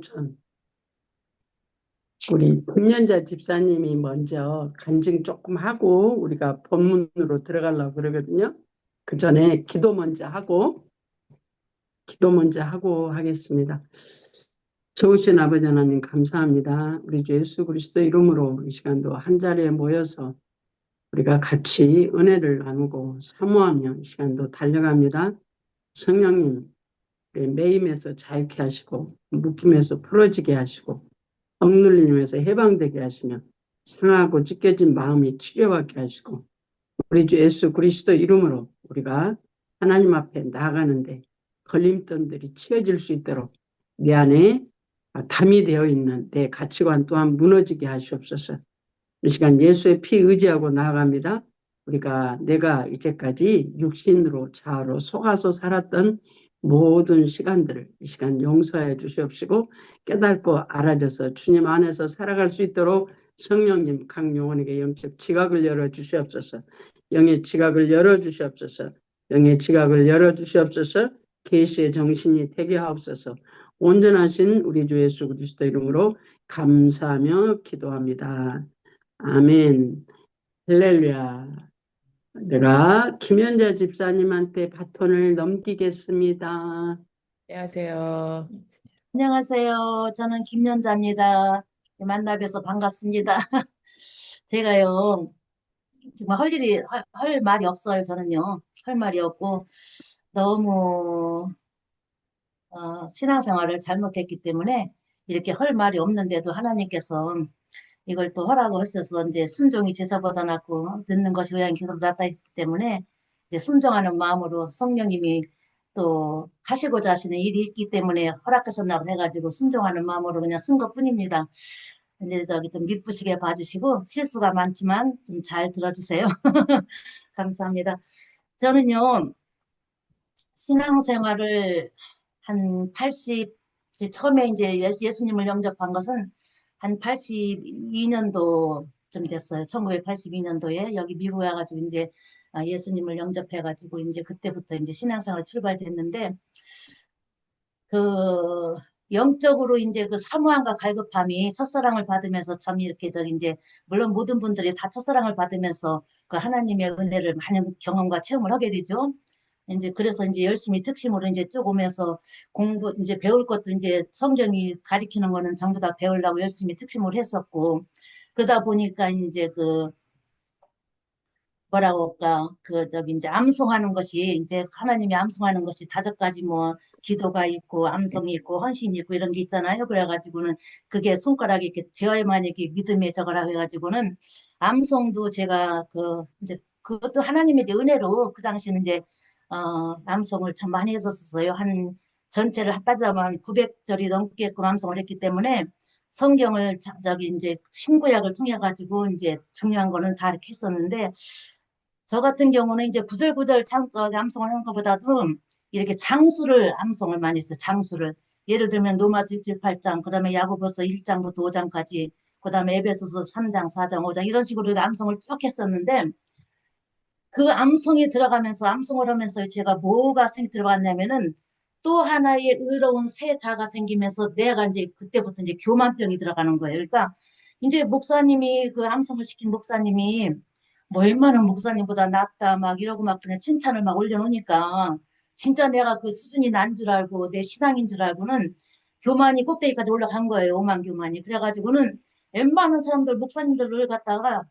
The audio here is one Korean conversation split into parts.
전 우리 금년자 집사님이 먼저 간증 조금 하고 우리가 본문으로 들어가려고 그러거든요. 그 전에 기도 먼저 하고 하겠습니다. 좋으신 아버지 하나님 감사합니다. 우리 주 예수 그리스도 이름으로 이 시간도 한 자리에 모여서 우리가 같이 은혜를 나누고 사모하며 이 시간도 달려갑니다. 성령님, 우리 매임에서 자유케 하시고 묶임에서 풀어지게 하시고 억눌림에서 해방되게 하시며 상하고 찢겨진 마음이 치료받게 하시고 우리 주 예수 그리스도 이름으로 우리가 하나님 앞에 나아가는데 걸림돌들이 치워질 수 있도록 내 안에 담이 되어 있는 내 가치관 또한 무너지게 하시옵소서. 이 시간 예수의 피 의지하고 나아갑니다. 내가 이제까지 육신으로 자아로 속아서 살았던 모든 시간들을 이 시간 용서해 주시옵시고 깨닫고 알아져서 주님 안에서 살아갈 수 있도록 성령님 각 영혼에게 영적 지각을 열어 주시옵소서. 영의 지각을 열어 주시옵소서. 영의 지각을 열어 주시옵소서. 계시의 정신이 되게 하옵소서. 온전하신 우리 주 예수 그리스도 이름으로 감사하며 기도합니다. 아멘. 할렐루야. 내가 김연자 집사님한테 바톤을 넘기겠습니다. 안녕하세요. 안녕하세요. 저는 김연자입니다. 만나 뵈서 반갑습니다. 제가요, 정말 할 말이 없어요. 저는요. 할 말이 없고, 너무, 신앙생활을 잘못했기 때문에 이렇게 할 말이 없는데도 하나님께서 이걸 또 하라고 하셔서 이제 순종이 제사보다 낫고 듣는 것이 의향이 계속 낫다 했기 때문에 이제 순종하는 마음으로 성령님이 또 하시고자 하시는 일이 있기 때문에 허락하셨다고 해가지고 순종하는 마음으로 그냥 쓴 것뿐입니다. 근데 저기 좀 미쁘시게 봐주시고 실수가 많지만 좀 잘 들어주세요. 감사합니다. 저는요, 신앙생활을 한 80, 처음에 이제 예수님을 영접한 것은 한 82년도쯤 됐어요. 1982년도에 여기 미국에 와가지고 이제 예수님을 영접해가지고 이제 그때부터 이제 신앙생활 출발됐는데 그 영적으로 이제 그 사모함과 갈급함이 첫사랑을 받으면서 참 이렇게 저기 이제 물론 모든 분들이 다 첫사랑을 받으면서 그 하나님의 은혜를 많은 경험과 체험을 하게 되죠. 이제 그래서 이제 열심히 특심으로 이제 쭉 오면서 공부 이제 배울 것도 이제 성경이 가리키는 거는 전부 다 배우려고 열심히 특심을 했었고 그러다 보니까 이제 그 뭐라고 할까 그 저기 이제 암송하는 것이 이제 하나님이 암송하는 것이 5가지 뭐 기도가 있고 암송이 있고 헌신이 있고 이런 게 있잖아요. 그래가지고는 그게 손가락에 이렇게 재어야만 이렇게 믿음의 저거라 해가지고는 암송도 제가 그 이제 그것도 하나님의 이제 은혜로 그 당시는 이제 암송을 참 많이 했었어요. 한 전체를 따지자면 900절이 넘게끔 암송을 했기 때문에 성경을 저기 이제 신구약을 통해 가지고 이제 중요한 거는 다 이렇게 했었는데 저 같은 경우는 이제 구절구절 암송을 하는 것보다도 이렇게 장수를 암송을 많이 했어요. 장수를. 예를 들면 로마서 6절 8장, 그 다음에 야고보서 1장부터 5장까지, 그 다음에 에베소서 3장, 4장, 5장 이런 식으로 암송을 쭉 했었는데 그 암송이 들어가면서 암송을 하면서 제가 뭐가 들어갔냐면은 또 하나의 의로운 새 자가 생기면서 내가 이제 그때부터 이제 교만병이 들어가는 거예요. 그러니까 이제 목사님이 그 암송을 시킨 목사님이 뭐 웬만한 목사님보다 낫다 막 이러고 막 그냥 칭찬을 막 올려놓으니까 진짜 내가 그 수준이 난 줄 알고 내 신앙인 줄 알고는 교만이 꼭대기까지 올라간 거예요. 오만 교만이. 그래가지고는 웬만한 사람들 목사님들을 갖다가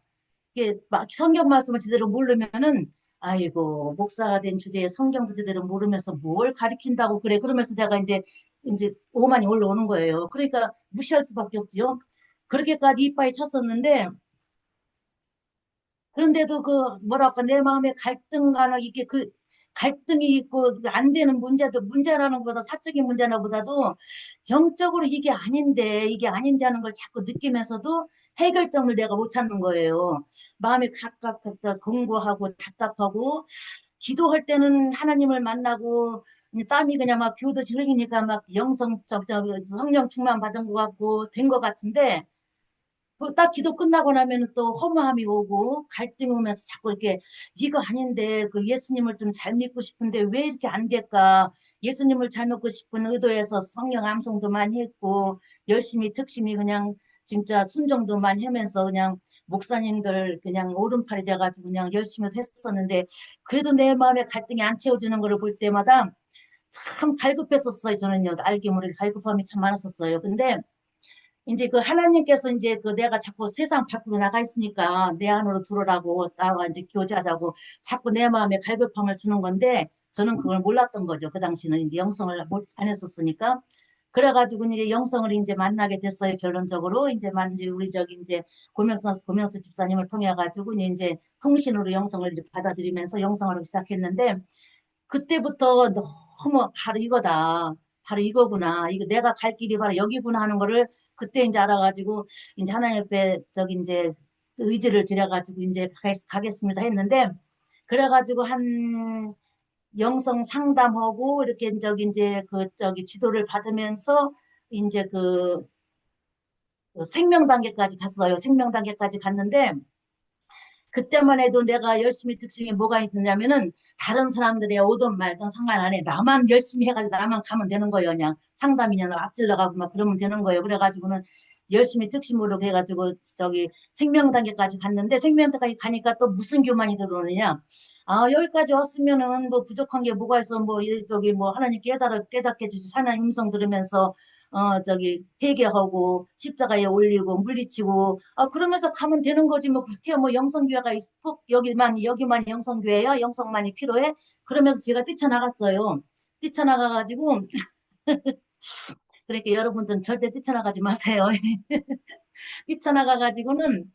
이게 막 성경 말씀을 제대로 모르면은 아이고 목사가 된 주제에 성경도 제대로 모르면서 뭘 가리킨다고 그래 그러면서 내가 이제 오만이 올라오는 거예요. 그러니까 무시할 수밖에 없지요. 그렇게까지 이빠이 쳤었는데 그런데도 그 뭐랄까 내 마음에 갈등가나 이게 그 갈등이 있고 안 되는 문제도 문제라는 것보다 사적인 문제나 보다도 영적으로 이게 아닌데 하는 걸 자꾸 느끼면서도 해결점을 내가 못 찾는 거예요. 마음이 각각 공고하고 답답하고 기도할 때는 하나님을 만나고 땀이 그냥 막 비오듯이 흘리니까 막 성령 충만 받은 것 같고 된 것 같은데 그 딱 기도 끝나고 나면은 또 허무함이 오고 갈등이 오면서 자꾸 이렇게 이거 아닌데 그 예수님을 좀 잘 믿고 싶은데 왜 이렇게 안 될까? 예수님을 잘 믿고 싶은 의도에서 성령 암송도 많이 했고 열심히 특심히 그냥 진짜 순종도 많이 하면서 그냥 목사님들 그냥 오른팔이 돼가지고 그냥 열심히 했었는데 그래도 내 마음에 갈등이 안 채워지는 거를 볼 때마다 참 갈급했었어요. 저는요. 알게 모르게 갈급함이 참 많았었어요. 근데 이제 그 하나님께서 이제 그 내가 자꾸 세상 밖으로 나가 있으니까 내 안으로 들어오라고 나와 이제 교제하자고 자꾸 내 마음에 갈급함을 주는 건데 저는 그걸 몰랐던 거죠. 그 당시는 이제 영성을 안 했었으니까. 그래가지고 이제 영성을 이제 만나게 됐어요. 결론적으로 이제 우리 저기 이제 고명수 집사님을 통해 가지고 이제 통신으로 영성을 이제 받아들이면서 영성을 하기 시작했는데 그때부터 너무 바로 이거다. 바로 이거구나. 이거 내가 갈 길이 바로 여기구나 하는 거를 그때 이제 알아가지고 이제 하나님 옆에 저기 이제 의지를 들여가지고 이제 가겠습니다 했는데 그래가지고 한 영성 상담하고 이렇게 저기 이제 그 저기 지도를 받으면서 이제 그 생명 단계까지 갔어요. 생명 단계까지 갔는데 그때만 해도 내가 열심히 특심이 뭐가 있느냐면은 다른 사람들이 오든 말든 상관 안 해. 나만 열심히 해가지고 나만 가면 되는 거예요. 그냥 상담이냐 앞질러 가고 막 그러면 되는 거예요. 그래가지고는 열심히 특심으로 해가지고 저기 생명 단계까지 갔는데 생명 단계까지 가니까 또 무슨 교만이 들어오느냐. 아, 여기까지 왔으면은 뭐 부족한 게 뭐가 있어. 뭐 저기 뭐 하나님 깨닫게 해주시 하나님 음성 들으면서 저기 회개하고 십자가에 올리고 물리치고 그러면서 가면 되는 거지 뭐 구태여 뭐 영성교회가 꼭 여기만 영성교회야 영성만이 필요해 그러면서 제가 뛰쳐나갔어요. 뛰쳐나가가지고 그러니까 여러분들은 절대 뛰쳐나가지 마세요. 뛰쳐나가가지고는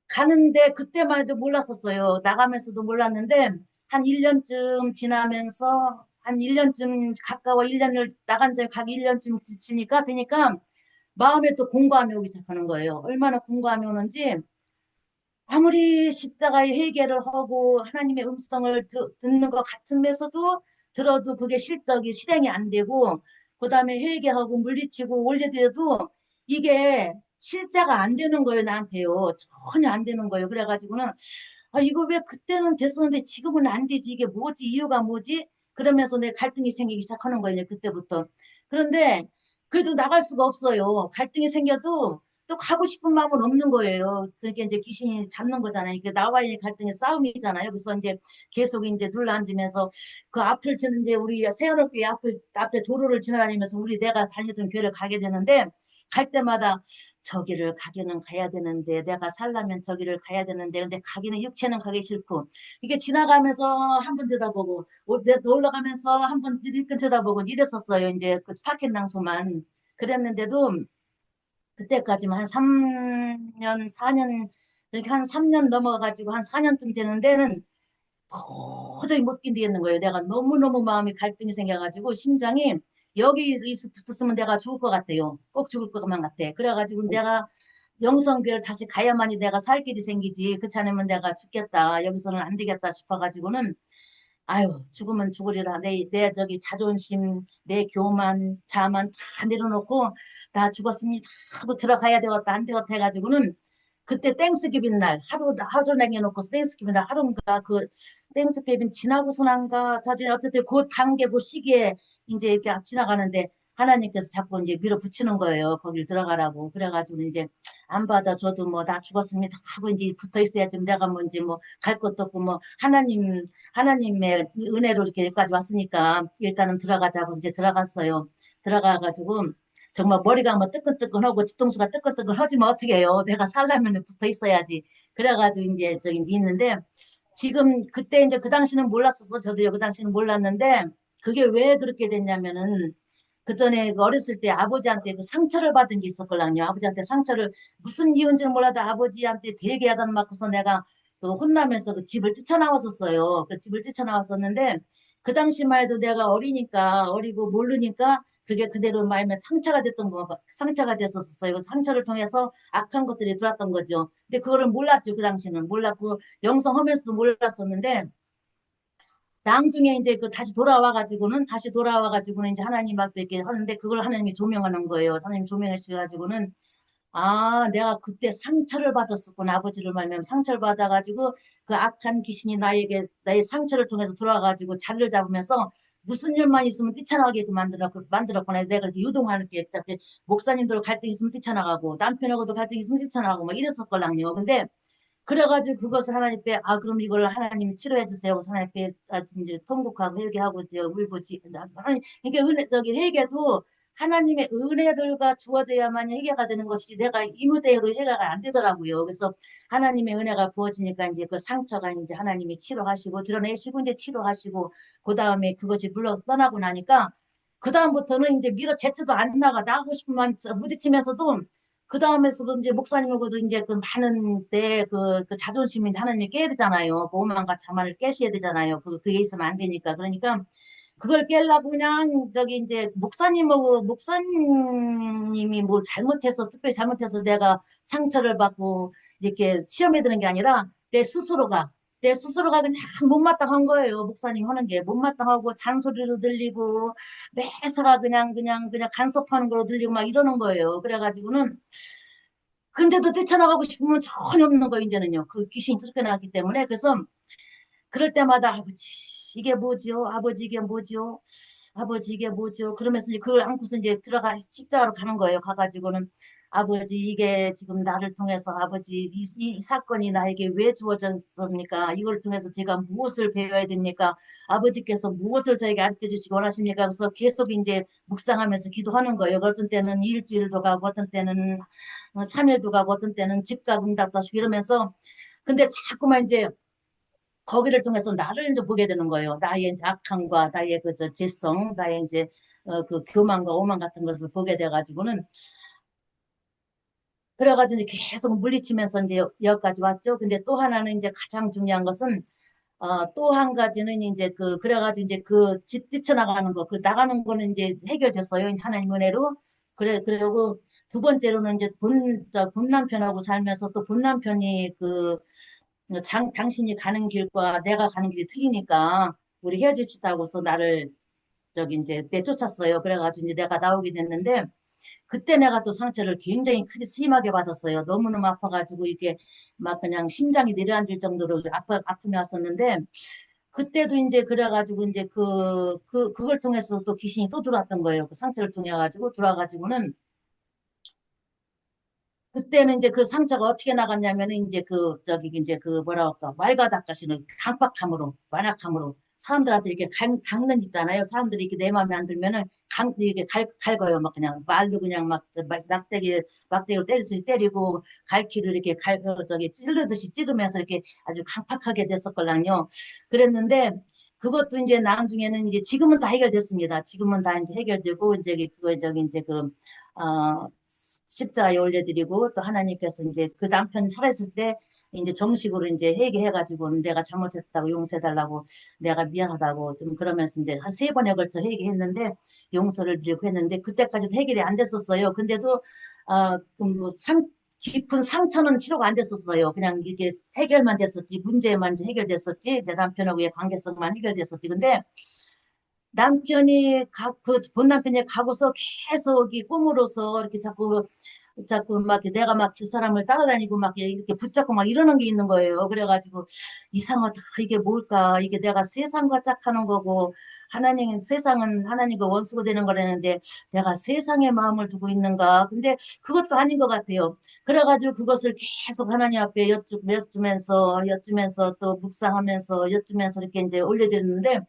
가는데 그때만 해도 몰랐었어요. 나가면서도 몰랐는데 한 1년쯤 지나면서 한 1년쯤 가까워 1년을 나간 지 가기 1년쯤 지니까 되니까 마음에 또 공감이 오기 시작하는 거예요. 얼마나 공감이 오는지 아무리 십자가의 회개를 하고 하나님의 음성을 듣는 것 같으면서도 들어도 그게 실행이 안 되고 그다음에 회개하고 물리치고 올려드려도 이게 실제가 안 되는 거예요. 나한테요. 전혀 안 되는 거예요. 그래가지고는 이거 왜 그때는 됐었는데 지금은 안 되지. 이게 뭐지? 이유가 뭐지? 그러면서 내 갈등이 생기기 시작하는 거예요. 그때부터. 그런데 그래도 나갈 수가 없어요. 갈등이 생겨도 또 가고 싶은 마음은 없는 거예요. 그게 이제 귀신이 잡는 거잖아요. 이게 나와의 갈등의 싸움이잖아요. 그래서 이제 계속 이제 둘러앉으면서 그 앞을 지는 이제 우리 세연학교의 앞에 도로를 지나다니면서 우리 내가 다니던 교회를 가게 되는데 갈 때마다 저기를 가기는 가야 되는데 내가 살려면 저기를 가야 되는데 근데 가기는 육체는 가기 싫고 이게 지나가면서 한 번 쳐다보고 놀러 가면서 한 번 뒤끈 쳐다보고 이랬었어요. 이제 그 파켓 낭소만 그랬는데도 그때까지만 한 3년, 4년, 이렇게 한 3년 넘어가지고 한 4년쯤 되는 데는 도저히 못 견디겠는 거예요. 내가 너무너무 마음이 갈등이 생겨가지고 심장이 여기 붙었으면 내가 죽을 것 같아요. 꼭 죽을 것만 같아. 그래가지고 내가 영성교회를 다시 가야만이 내가 살 길이 생기지. 그렇지 않으면 내가 죽겠다. 여기서는 안 되겠다 싶어가지고는 아유, 죽으면 죽으리라. 내 저기 자존심, 내 교만, 자만 다 내려놓고 나 죽었습니다 하고 들어가야 되겠다. 안 되겠다 해가지고는 그때 땡스기빙 날 하루 남겨놓고서 땡스기빙 날 하루인가 그 땡스기빙 지나고서난가 자주 어쨌든 그 단계 그 시기에 이제 이렇게 지나가는데 하나님께서 자꾸 이제 밀어붙이는 거예요. 거길 들어가라고. 그래가지고 이제 안 받아줘도 뭐 나 죽었습니다 하고 이제 붙어 있어야지 내가 뭔지 뭐 갈 것도 없고 뭐 하나님의 은혜로 이렇게 여기까지 왔으니까 일단은 들어가자고 이제 들어갔어요. 들어가가지고 정말 머리가 뭐 뜨끈뜨끈하고 뒤통수가 뜨끈뜨끈하지만 어떻게 해요? 내가 살려면 붙어 있어야지. 그래가지고 이제 저기 있는데 지금 그때 이제 그 당시는 몰랐었어. 저도요 그 당시는 몰랐는데 그게 왜 그렇게 됐냐면은 그 전에 어렸을 때 아버지한테 그 상처를 받은 게 있었걸랑요. 아버지한테 상처를 무슨 이유인지는 몰라도 아버지한테 되게 하다 맞고서 내가 그 혼나면서 그 집을 뛰쳐나왔었어요. 그 집을 뛰쳐나왔었는데 그 당시만 해도 내가 어리니까 어리고 모르니까 그게 그대로 마음에 상처가 됐었어요. 그 상처를 통해서 악한 것들이 들어왔던 거죠. 근데 그거를 몰랐죠. 그 당시는 몰랐고 영성하면서도 몰랐었는데 나중에 이제 그 다시 돌아와가지고는 이제 하나님 앞에 이렇게 하는데 그걸 하나님이 조명하는 거예요. 하나님 조명해 주셔가지고는 아, 내가 그때 상처를 받았었구나. 아버지를 말미암아 상처를 받아가지고 그 악한 귀신이 나에게 나의 상처를 통해서 들어와가지고 자리를 잡으면서 무슨 일만 있으면 뛰쳐나가게 만들었구나. 내가 이렇게 유동하는 게 이렇게 목사님들 갈등 있으면 뛰쳐나가고 남편하고도 갈등 있으면 뛰쳐나가고 막 이랬었걸랑요. 근데 그래가지고 그것을 하나님께 아 그럼 이걸 하나님이 치료해 주세요. 그래서 하나님께 이제 통곡하고 회개하고 이제 울부지 하나님 이게 은혜 저기 회개도 하나님의 은혜가 주어져야만 회개가 되는 것이 내가 이무대로 회개가 안 되더라고요. 그래서 하나님의 은혜가 부어지니까 이제 그 상처가 이제 하나님이 치료하시고 드러내시고 이제 치료하시고 그 다음에 그것이 물러 떠나고 나니까 그 다음부터는 이제 밀어 제쳐도 안 나가고 싶은 마음이 부딪히면서도 그 다음에서도 이제 목사님하고도 이제 그 많은 때 그 자존심이 하나님이 깨야 되잖아요. 그 오만과 자만을 깨셔야 되잖아요. 그게 있으면 안 되니까. 그러니까 그걸 깨려고 그냥 저기 이제 목사님이 뭐 잘못해서 특별히 잘못해서 내가 상처를 받고 이렇게 시험에 드는 게 아니라 내 스스로가 그냥 못마땅한 거예요. 목사님 하는 게 못마땅하고 잔소리로 들리고 매사가 그냥 간섭하는 거로 들리고 막 이러는 거예요. 그래가지고는 근데도 뛰쳐나가고 싶으면 전혀 없는 거예요. 이제는요. 그 귀신이 쫓겨나기 때문에 그래서 그럴 때마다 아버지 이게 뭐지요? 아버지 이게 뭐지요? 아버지 이게 뭐지요? 그러면서 이제 그걸 안고서 이제 들어가 십자가로 가는 거예요. 가가지고는 아버지 이게 지금 나를 통해서 아버지 이 사건이 나에게 왜 주어졌습니까? 이걸 통해서 제가 무엇을 배워야 됩니까? 아버지께서 무엇을 저에게 가르쳐 주시기 원하십니까? 그래서 계속 이제 묵상하면서 기도하는 거예요. 어떤 때는 일주일도 가고 어떤 때는 3일도 가고 어떤 때는 즉각 응답도 하시고 이러면서 근데 자꾸만 이제 거기를 통해서 나를 이제 보게 되는 거예요. 나의 이제 악함과 나의 그저 죄성, 나의 이제 그 교만과 오만 같은 것을 보게 돼가지고는 그래가지고 이제 계속 물리치면서 이제 여기까지 왔죠. 근데 또 하나는 이제 가장 중요한 것은 또 한 가지는 이제 그래가지고 이제 그 집 뛰쳐나가는 거, 그 나가는 거는 이제 해결됐어요. 이제 하나님 은혜로. 그리고 두 번째로는 이제 본 남편하고 살면서 또 본 남편이 당신이 가는 길과 내가 가는 길이 틀리니까 우리 헤어집시다 하고서 나를 저기 이제 내쫓았어요. 그래가지고 이제 내가 나오게 됐는데 그때 내가 또 상처를 굉장히 크게 심하게 받았어요. 너무너무 아파가지고 이게 막 그냥 심장이 내려앉을 정도로 아픔이 왔었는데 그때도 이제 그래가지고 이제 그걸 통해서 또 귀신이 또 들어왔던 거예요. 그 상처를 통해 가지고 들어와가지고는 그때는 이제 그 상처가 어떻게 나갔냐면은 이제 저기 이제 뭐라 할까 말과 닭가시는 강박함으로 완악함으로 사람들한테 이렇게 강는 있잖아요. 사람들이 이렇게 내 마음에 안 들면은 이게 갈거요. 막 그냥 말로 그냥 막대기로 때리듯이 때리고 갈퀴를 이렇게 저기 찌르듯이 찌르면서 이렇게 아주 강팍하게 됐었걸랑요. 그랬는데 그것도 이제 나중에는 이제 지금은 다 해결됐습니다. 지금은 다 이제 해결되고 이제 그거 저기 이제 십자가에 올려드리고 또 하나님께서 이제 그 남편 살아있을 때 이제 정식으로 이제 회개해가지고 내가 잘못했다고 용서해달라고 내가 미안하다고 좀 그러면서 이제 한 3번에 걸쳐 회개했는데 용서를 드리고 했는데 그때까지도 해결이 안 됐었어요. 근데도 그뭐 깊은 상처는 치료가 안 됐었어요. 그냥 이게 해결만 됐었지 문제만 이제 해결됐었지 내 남편하고의 관계성만 해결됐었지. 근데 남편이 본 남편이 가고서 계속 이 꿈으로서 이렇게 자꾸 막 내가 막 그 사람을 따라다니고 막 이렇게 붙잡고 막 이러는 게 있는 거예요. 그래가지고 이상하다. 이게 뭘까? 이게 내가 세상과 짝하는 거고 세상은 하나님과 원수가 되는 거라는데 내가 세상의 마음을 두고 있는가? 근데 그것도 아닌 것 같아요. 그래가지고 그것을 계속 하나님 앞에 여쭈면서 또 묵상하면서 여쭈면서 이렇게 이제 올려드렸는데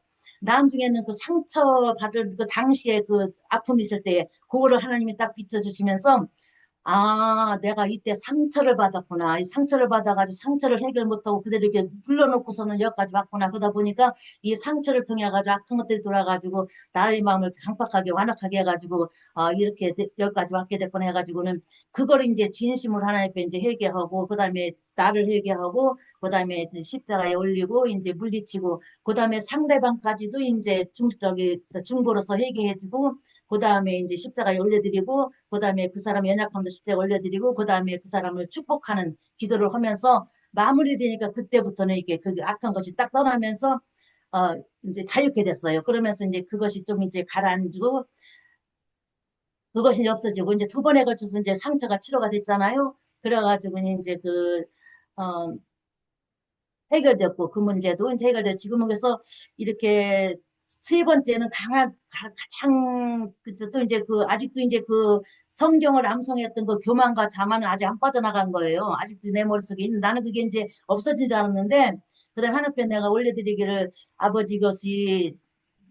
나중에는 그 상처받을 그 당시에 그 아픔이 있을 때 그거를 하나님이 딱 비춰주시면서 아, 내가 이때 상처를 받았구나. 이 상처를 받아가지고 상처를 해결 못하고 그대로 이렇게 불러놓고서는 여기까지 왔구나. 그러다 보니까 이 상처를 통해가지고 악한 것들이 돌아가지고 나의 마음을 강팍하게 완악하게 해가지고 이렇게 여기까지 왔게 됐구나 해가지고는 그걸 이제 진심으로 하나님 앞에 이제 회개하고 그다음에 나를 회개하고 그다음에 십자가에 올리고 이제 물리치고 그다음에 상대방까지도 이제 중보로서 회개해주고 그다음에 이제 십자가에 올려드리고 그다음에 그 사람의 연약함도 십자가에 올려드리고 그다음에 그 사람을 축복하는 기도를 하면서 마무리되니까 그때부터는 이게 그 악한 것이 딱 떠나면서 이제 자유케 됐어요. 그러면서 이제 그것이 좀 이제 가라앉고 그것이 이제 없어지고 이제 두 번에 걸쳐서 이제 상처가 치료가 됐잖아요. 그래가지고 이제 어, 해결됐고 그 문제도 이제 해결됐고 지금은 그래서 이렇게 세 번째는 가장 또 이제 아직도 이제 성경을 암송했던 그 교만과 자만은 아직 안 빠져나간 거예요. 아직도 내 머릿속에 있는 나는 그게 이제 없어진 줄 알았는데 그다음에 하나님 내가 올려드리기를 아버지 이것이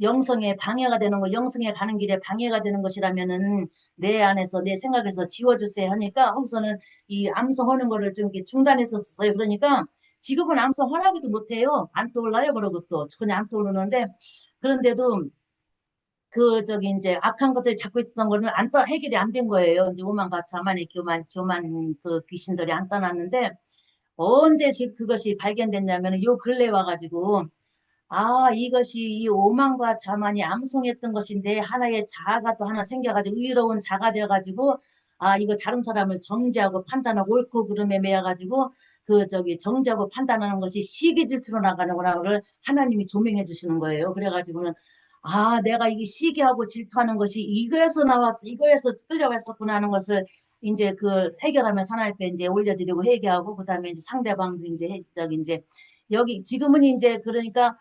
영성에 방해가 되는 거 영성에 가는 길에 방해가 되는 것이라면은 내 안에서 내 생각에서 지워주세요 하니까 우선은 이 암송하는 거를 좀 이렇게 중단했었어요. 그러니까 지금은 암송 하라고도 못해요. 안 떠올라요. 그러고 또 전혀 안 떠오르는데 그런데도 이제 악한 것들이 잡고 있던 거는 해결이 안 된 거예요. 이제 오만과 자만의 교만 그 귀신들이 안 떠났는데 언제 즉 그것이 발견됐냐면 요 근래 와가지고 아, 이것이 이 오만과 자만이 암송했던 것인데 하나의 자아가 또 하나 생겨가지고 의로운 자가 되어가지고 아, 이거 다른 사람을 정죄하고 판단하고 옳고 그름에 매여가지고 정죄하고 판단하는 것이 시기 질투로 나가는 거라고를 하나님이 조명해 주시는 거예요. 그래가지고는 아, 내가 이게 시기하고 질투하는 것이 이거에서 나왔어, 이거에서 끌려갔었구나 하는 것을 이제 해결하면서 하나님 앞에 이제 올려드리고 회개하고 그다음에 이제 상대방도 이제 이제 여기 지금은 이제 그러니까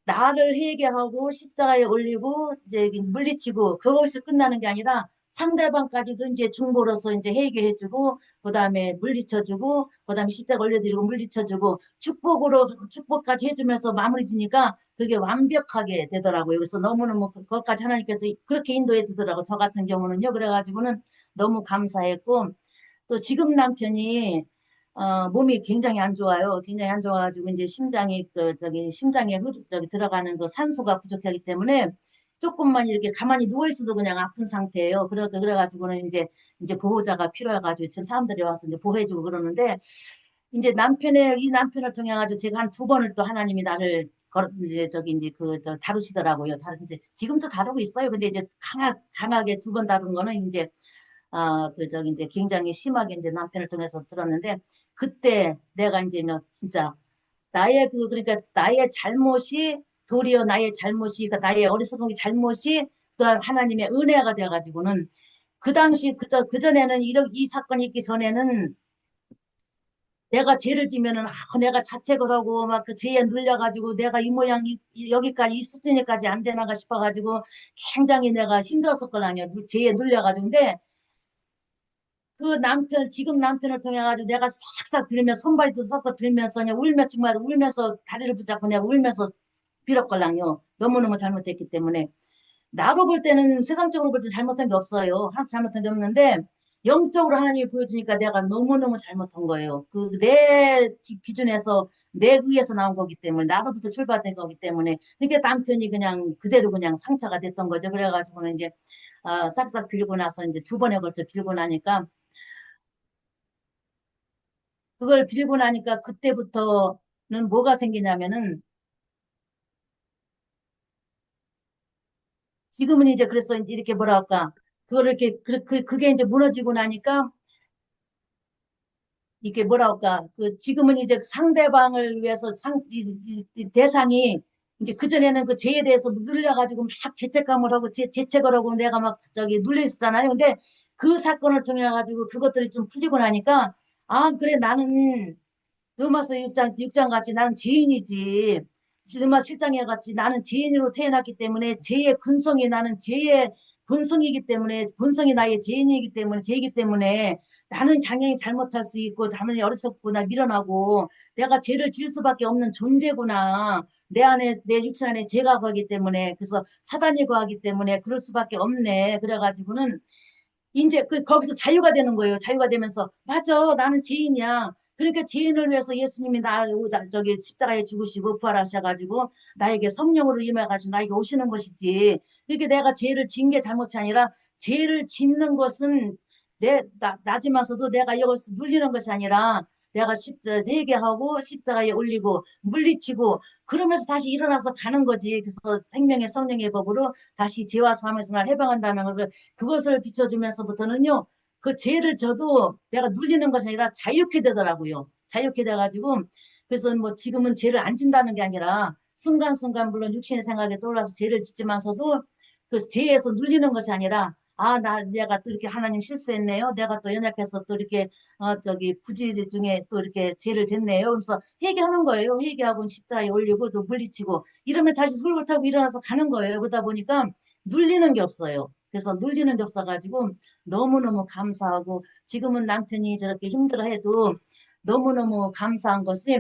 나를 회개하고 십자가에 올리고 이제 물리치고 그것이 끝나는 게 아니라 상대방까지도 이제 중보로서 이제 회개해주고 그다음에 물리쳐주고 그다음에 십자가 올려드리고 물리쳐주고 축복까지 해주면서 마무리 지니까 그게 완벽하게 되더라고요. 그래서 너무너무 그것까지 하나님께서 그렇게 인도해 주더라고. 저 같은 경우는요. 그래가지고는 너무 감사했고 또 지금 남편이 몸이 굉장히 안 좋아요. 굉장히 안 좋아가지고 이제 심장에 들어가는 그 산소가 부족하기 때문에 조금만 이렇게 가만히 누워 있어도 그냥 아픈 상태예요. 그래가지고는 이제 보호자가 필요해가지고 지금 사람들이 와서 이제 보호해주고 그러는데 이제 이 남편을 통해 가지고 제가 한 두 번을 또 하나님이 나를 이제 다루시더라고요. 이제 지금도 다루고 있어요. 근데 이제 강하게 두 번 다룬 거는 이제 이제 굉장히 심하게 이제 남편을 통해서 들었는데, 그때 내가 이제 뭐 진짜 그러니까 나의 잘못이, 도리어 나의 잘못이, 그러니까 나의 어리석은 잘못이 또 하나님의 은혜가 되어가지고는 그 당시, 그전에는 이 사건이 있기 전에는 내가 죄를 지면은, 내가 자책을 하고, 막 그 죄에 눌려가지고, 내가 이 모양, 여기까지, 이 수준에까지 안 되나가 싶어가지고, 굉장히 내가 힘들었을 걸 아니야. 죄에 눌려가지고. 근데 지금 남편을 통해 가지고 내가 싹싹 빌면서 손발도 싹싹 빌면서 그냥 정말 울면서 다리를 붙잡고 내가 울면서 빌었걸랑요. 너무너무 잘못했기 때문에. 나로 볼 때는 세상적으로 볼 때 잘못한 게 없어요. 하나도 잘못한 게 없는데 영적으로 하나님이 보여주니까 내가 너무너무 잘못한 거예요. 내 기준에서 내 의에서 나온 거기 때문에 나로부터 출발된 거기 때문에 그러니까 남편이 그냥 그대로 그냥 상처가 됐던 거죠. 그래가지고는 이제 싹싹 빌고 나서 이제 두 번에 걸쳐 빌고 나니까 그걸 빌고 나니까 그때부터는 뭐가 생기냐면은 지금은 이제 그래서 이렇게 뭐라 할까 그거를 이렇게 그게 이제 무너지고 나니까 이게 뭐라 할까 지금은 이제 상대방을 위해서 이 대상이 이제 그전에는 그 죄에 대해서 눌려가지고 막 죄책감을 하고 죄책을 하고 내가 막 눌려 있었잖아요. 근데 그 사건을 통해 가지고 그것들이 좀 풀리고 나니까 아 그래 나는 로마서 6장 같이 나는 죄인이지. 로마 7장에 같이 나는 죄인으로 태어났기 때문에 나는 죄의 본성이기 때문에 본성이 나의 죄인이기 때문에 죄이기 때문에 나는 당연히 잘못할 수 있고 당연히 어리석구나 미련하고 내가 죄를 지을 수밖에 없는 존재구나. 내 육신 안에 죄가 거기 때문에 그래서 사단이 거하기 때문에 그럴 수밖에 없네. 그래가지고는 이제 거기서 자유가 되는 거예요. 자유가 되면서 맞아 나는 죄인이야. 그러니까 죄인을 위해서 예수님이 십자가에 죽으시고 부활하셔가지고 나에게 성령으로 임해가지고 나에게 오시는 것이지. 이렇게 내가 죄를 진 게 잘못이 아니라 죄를 짓는 것은 나지만서도 내가 이것을 눌리는 것이 아니라 내가 회개하고 십자가에 올리고 물리치고 그러면서 다시 일어나서 가는 거지. 그래서 생명의 성령의 법으로 다시 죄와 사함에서 날 해방한다는 것을 그것을 비춰주면서부터는요. 그 죄를 져도 내가 눌리는 것이 아니라 자유케 되더라고요. 자유케 돼가지고 그래서 뭐 지금은 죄를 안 진다는 게 아니라 순간순간 물론 육신의 생각에 떠올라서 죄를 짓지만서도 그 죄에서 눌리는 것이 아니라 내가 또 이렇게 하나님 실수했네요. 내가 또 연약해서 또 이렇게, 부지 중에 또 이렇게 죄를 졌네요. 그러면서 회개하는 거예요. 회개하고 십자가에 올리고 또 물리치고 이러면 다시 훌훌 타고 일어나서 가는 거예요. 그러다 보니까 눌리는 게 없어요. 그래서 눌리는 게 없어가지고 너무너무 감사하고 지금은 남편이 저렇게 힘들어해도 너무너무 감사한 것이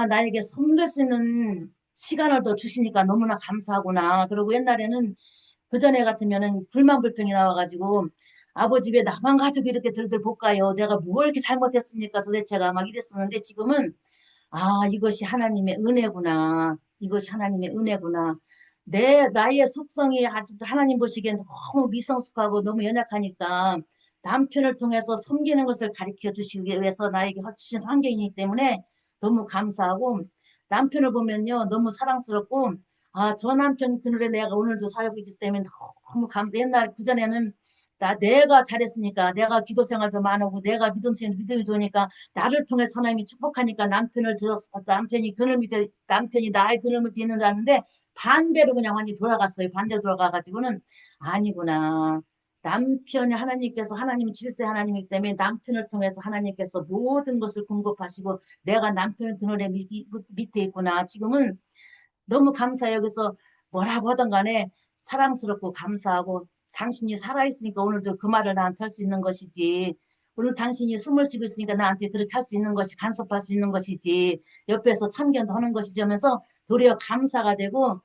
나에게 섬길 수 있는 시간을 더 주시니까 너무나 감사하구나. 그리고 옛날에는 그전에 같으면은 불만 불평이 나와가지고 아버지 왜 나만 가지고 이렇게 들들 볶아요. 내가 뭘 이렇게 잘못했습니까 도대체가 막 이랬었는데 지금은 이것이 하나님의 은혜구나. 이것이 하나님의 은혜구나. 나의 속성이 아주 하나님 보시기엔 너무 미성숙하고 너무 연약하니까 남편을 통해서 섬기는 것을 가르쳐 주시기 위해서 나에게 주신 환경이기 때문에 너무 감사하고 남편을 보면요. 너무 사랑스럽고 저 남편 그늘에 내가 오늘도 살고 있기 때문에 너무 옛날 그전에는 내가 잘했으니까 내가 기도 생활도 많고 내가 믿음이 좋으니까 나를 통해 하나님이 축복하니까 남편을 들어서 남편이 나의 그늘 밑에 있는다는데 반대로 그냥 완전히 돌아갔어요. 반대로 돌아가가지고는 아니구나. 남편이 하나님이 질세 하나님이기 때문에 남편을 통해서 하나님께서 모든 것을 공급하시고 내가 남편 그늘의 밑에 있구나. 지금은 너무 감사해요. 그래서 뭐라고 하던 간에 사랑스럽고 감사하고 당신이 살아있으니까 오늘도 그 말을 나한테 할 수 있는 것이지. 오늘 당신이 숨을 쉬고 있으니까 나한테 그렇게 할 수 있는 것이 간섭할 수 있는 것이지. 옆에서 참견도 하는 것이지 하면서 도리어 감사가 되고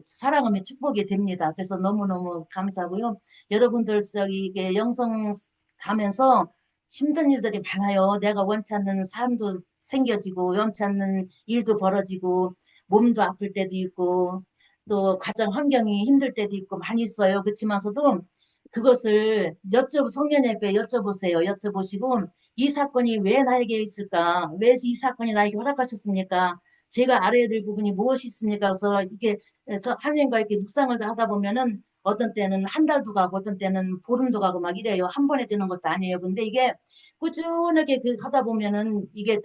사랑하며 축복이 됩니다. 그래서 너무너무 감사하고요. 여러분들 이게 영성 가면서 힘든 일들이 많아요. 내가 원치 않는 삶도 생겨지고 원치 않는 일도 벌어지고 몸도 아플 때도 있고 또 가정 환경이 힘들 때도 있고 많이 있어요. 그렇지만서도 그것을 성령님께 여쭤보세요. 여쭤보시고 이 사건이 왜 나에게 있을까? 왜 이 사건이 나에게 허락하셨습니까? 제가 알아야 될 부분이 무엇이 있습니까? 그래서 이렇게 하나님과 이렇게 묵상을 하다 보면은 어떤 때는 한 달도 가고 어떤 때는 보름도 가고 막 이래요. 한 번에 되는 것도 아니에요. 근데 이게 꾸준하게 하다 보면은 이게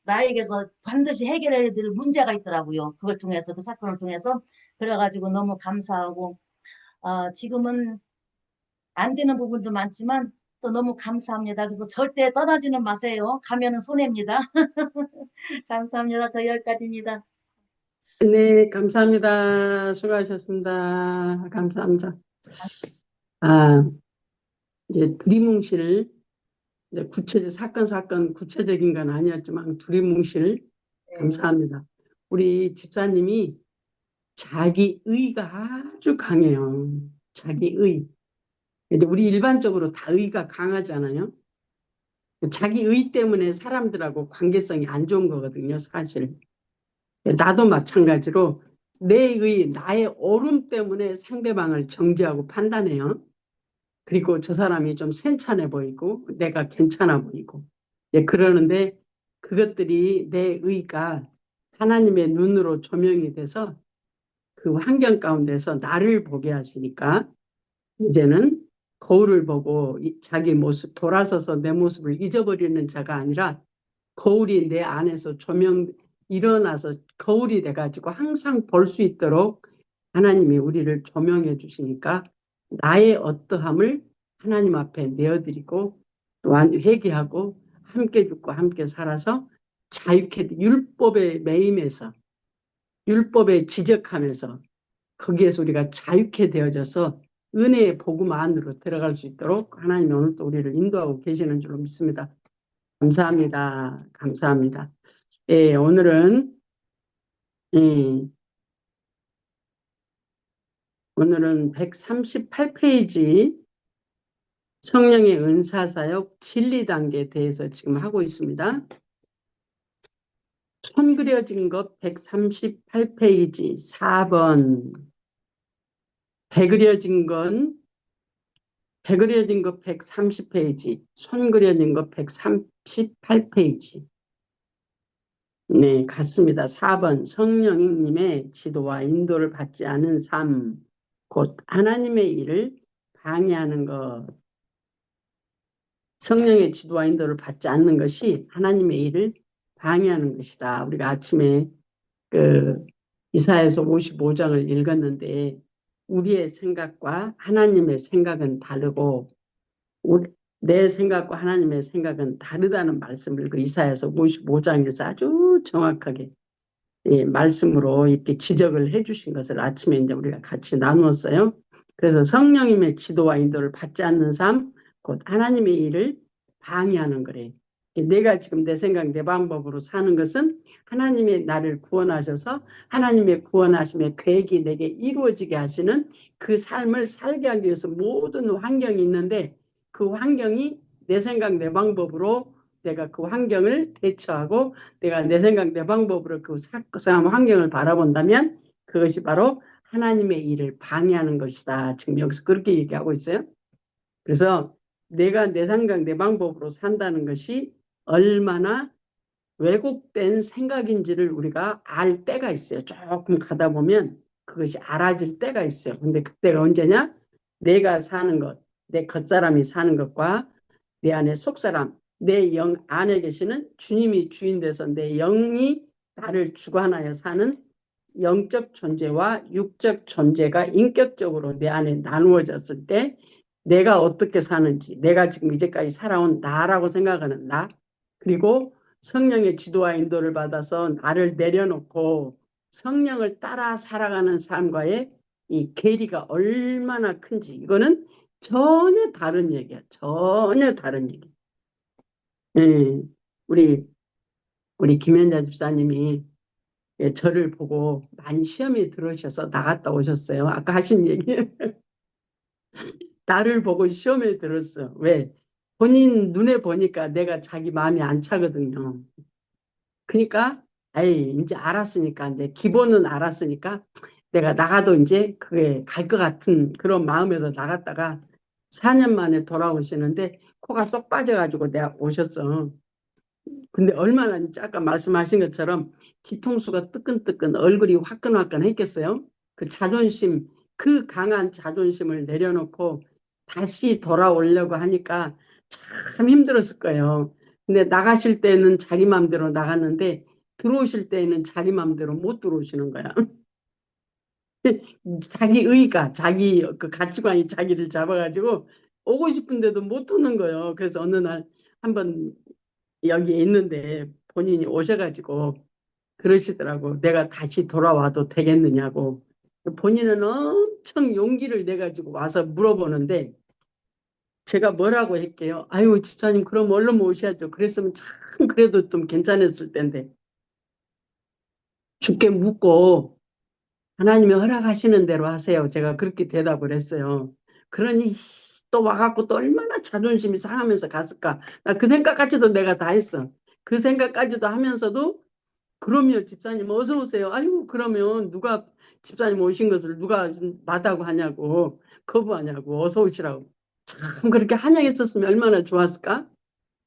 나에게서 반드시 해결해야 될 문제가 있더라고요. 그걸 통해서, 그 사건을 통해서. 그래가지고 너무 감사하고, 지금은 안 되는 부분도 많지만 또 너무 감사합니다. 그래서 절대 떠나지는 마세요. 가면은 손해입니다. 감사합니다. 저 여기까지입니다. 네, 감사합니다. 수고하셨습니다. 감사합니다. 아, 이제 두리뭉실, 이제 사건 구체적인 건 아니었지만 두리뭉실 네. 감사합니다. 우리 집사님이 자기 의가 아주 강해요. 자기 의. 이제 우리 일반적으로 다 의가 강하잖아요. 자기 의 때문에 사람들하고 관계성이 안 좋은 거거든요, 사실. 나도 마찬가지로 나의 옳음 때문에 상대방을 정죄하고 판단해요. 그리고 저 사람이 좀 센찬해 보이고 내가 괜찮아 보이고. 그러는데 그것들이 내 의가 하나님의 눈으로 조명이 돼서 그 환경 가운데서 나를 보게 하시니까 이제는 거울을 보고 자기 모습 돌아서서 내 모습을 잊어버리는 자가 아니라 거울이 내 안에서 일어나서 거울이 돼가지고 항상 볼 수 있도록 하나님이 우리를 조명해 주시니까 나의 어떠함을 하나님 앞에 내어드리고 또한 회개하고 함께 죽고 함께 살아서 자유케 율법의 매임에서 율법에 지적하면서 거기에서 우리가 자유케 되어져서 은혜의 복음 안으로 들어갈 수 있도록 하나님이 오늘 또 우리를 인도하고 계시는 줄로 믿습니다. 감사합니다. 감사합니다. 오늘은 예, 오늘은 138페이지 성령의 은사사역 진리 단계에 대해서 지금 하고 있습니다. 손 그려진 것 138페이지 4번 배 그려진 것 130페이지 손 그려진 것 138페이지 네, 같습니다. 4번 성령님의 지도와 인도를 받지 않은 삶, 곧 하나님의 일을 방해하는 것. 성령의 지도와 인도를 받지 않는 것이 하나님의 일을 방해하는 것이다. 우리가 아침에 그 이사야서 55장을 읽었는데 우리의 생각과 하나님의 생각은 다르고 내 생각과 하나님의 생각은 다르다는 말씀을 그 이사야서 55장에서 아주 정확하게 말씀으로 이렇게 지적을 해주신 것을 아침에 이제 우리가 같이 나누었어요. 그래서 성령님의 지도와 인도를 받지 않는 삶, 곧 하나님의 일을 방해하는 거래. 내가 지금 내 생각, 내 방법으로 사는 것은 하나님의 나를 구원하셔서 하나님의 구원하심의 계획이 내게 이루어지게 하시는 그 삶을 살게 하기 위해서 모든 환경이 있는데 그 환경이 내 생각, 내 방법으로 내가 그 환경을 대처하고 내가 내 생각, 내 방법으로 그 사람 환경을 바라본다면 그것이 바로 하나님의 일을 방해하는 것이다. 지금 여기서 그렇게 얘기하고 있어요. 그래서 내가 내 생각, 내 방법으로 산다는 것이 얼마나 왜곡된 생각인지를 우리가 알 때가 있어요. 조금 가다 보면 그것이 알아질 때가 있어요. 근데 그때가 언제냐? 내가 사는 것, 내 겉사람이 사는 것과 내 안에 속사람, 내 영 안에 계시는 주님이 주인 돼서 내 영이 나를 주관하여 사는 영적 존재와 육적 존재가 인격적으로 내 안에 나누어졌을 때 내가 어떻게 사는지, 내가 지금 이제까지 살아온 나라고 생각하는 나, 그리고 성령의 지도와 인도를 받아서 나를 내려놓고 성령을 따라 살아가는 삶과의 이 괴리가 얼마나 큰지 이거는 전혀 다른 얘기야. 전혀 다른 얘기. 예, 우리 김현자 집사님이 저를 보고 많이 시험에 들어오셔서 나갔다 오셨어요. 아까 하신 얘기. 나를 보고 시험에 들었어. 왜? 본인 눈에 보니까 내가 자기 마음이 안 차거든요. 그러니까 에이 이제 알았으니까 이제 기본은 알았으니까 내가 나가도 이제 그게 갈 것 같은 그런 마음에서 나갔다가 4년 만에 돌아오시는데 코가 쏙 빠져가지고 내가 오셨어. 근데 얼마나 이제 아까 말씀하신 것처럼 뒤통수가 뜨끈뜨끈 얼굴이 화끈화끈 했겠어요. 그 자존심, 그 강한 자존심을 내려놓고 다시 돌아오려고 하니까 참 힘들었을 거예요. 근데 나가실 때는 자기 마음대로 나갔는데 들어오실 때는 자기 마음대로 못 들어오시는 거야. 자기 의가, 자기 그 가치관이 자기를 잡아가지고 오고 싶은데도 못 오는 거예요. 그래서 어느 날 한번 여기에 있는데 본인이 오셔가지고 그러시더라고. 내가 다시 돌아와도 되겠느냐고. 본인은 엄청 용기를 내가지고 와서 물어보는데 제가 뭐라고 할게요. 아유 집사님 그럼 얼른 오셔야죠. 그랬으면 참 그래도 좀 괜찮았을 텐데. 죽게 묻고 하나님이 허락하시는 대로 하세요. 제가 그렇게 대답을 했어요. 그러니 또 와갖고 또 얼마나 자존심이 상하면서 갔을까. 나 그 생각까지도 내가 다 했어. 그 생각까지도 하면서도 그러면 집사님 어서 오세요. 아이고 그러면 누가 집사님 오신 것을 누가 마다고 하냐고 거부하냐고 어서 오시라고. 참 그렇게 한양했었으면 얼마나 좋았을까.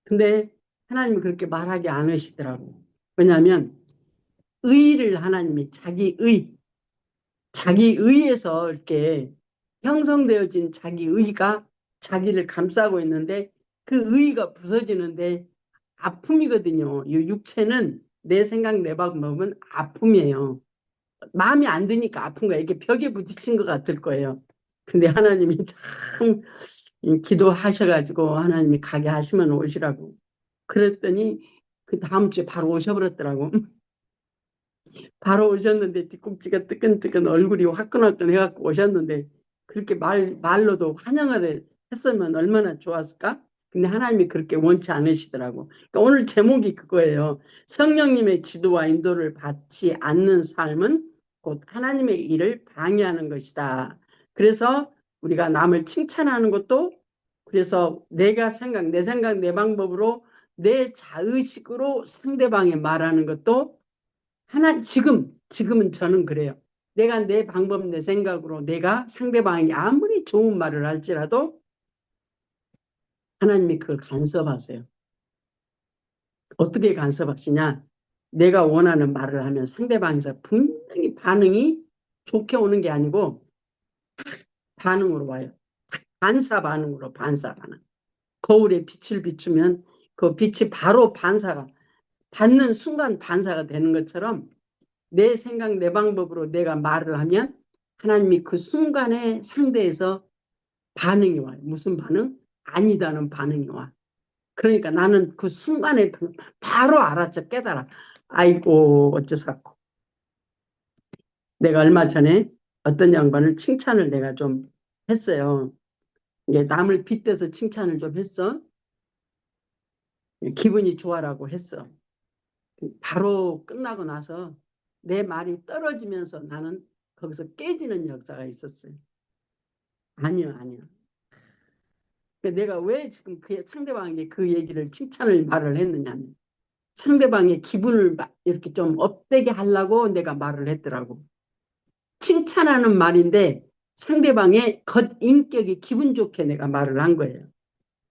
근데 하나님이 그렇게 말하기 않으시더라고. 왜냐하면 의를 하나님이 자기 의에서 이렇게 형성되어진 자기 의가 자기를 감싸고 있는데 그 의가 부서지는데 아픔이거든요. 이 육체는 내 생각 내 방법은 아픔이에요. 마음이 안 드니까 아픈 거예요. 이게 벽에 부딪힌 것 같을 거예요. 근데 하나님이 참 기도하셔가지고 하나님이 가게 하시면 오시라고. 그랬더니 그 다음 주에 바로 오셔버렸더라고. 바로 오셨는데 뒷꼭지가 뜨끈뜨끈 얼굴이 화끈화끈 해갖고 오셨는데 그렇게 말로도 환영을 했으면 얼마나 좋았을까? 근데 하나님이 그렇게 원치 않으시더라고. 그러니까 오늘 제목이 그거예요. 성령님의 지도와 인도를 받지 않는 삶은 곧 하나님의 일을 방해하는 것이다. 그래서 우리가 남을 칭찬하는 것도 그래서 내 생각, 내 방법으로 내 자의식으로 상대방에 말하는 것도 지금은 저는 그래요. 내가 내 방법, 내 생각으로 내가 상대방이 아무리 좋은 말을 할지라도 하나님이 그걸 간섭하세요. 어떻게 간섭하시냐? 내가 원하는 말을 하면 상대방에서 분명히 반응이 좋게 오는 게 아니고 반응으로 와요. 반사 반응. 거울에 빛을 비추면 그 빛이 바로 받는 순간 반사가 되는 것처럼 내 생각, 내 방법으로 내가 말을 하면 하나님이 그 순간에 상대에서 반응이 와요. 무슨 반응? 아니다는 반응이 와. 그러니까 나는 그 순간에 바로 알았죠. 깨달아. 아이고 어쩌사고. 내가 얼마 전에 어떤 양반을 칭찬을 내가 좀 했어요. 이게 남을 빗대서 칭찬을 좀 했어. 기분이 좋아라고 했어. 바로 끝나고 나서 내 말이 떨어지면서 나는 거기서 깨지는 역사가 있었어요. 아니요, 아니요. 내가 왜 지금 그 상대방에게 그 얘기를 칭찬을 말을 했느냐면 상대방의 기분을 이렇게 좀 업되게 하려고 내가 말을 했더라고. 칭찬하는 말인데 상대방의 겉인격이 기분 좋게 내가 말을 한 거예요.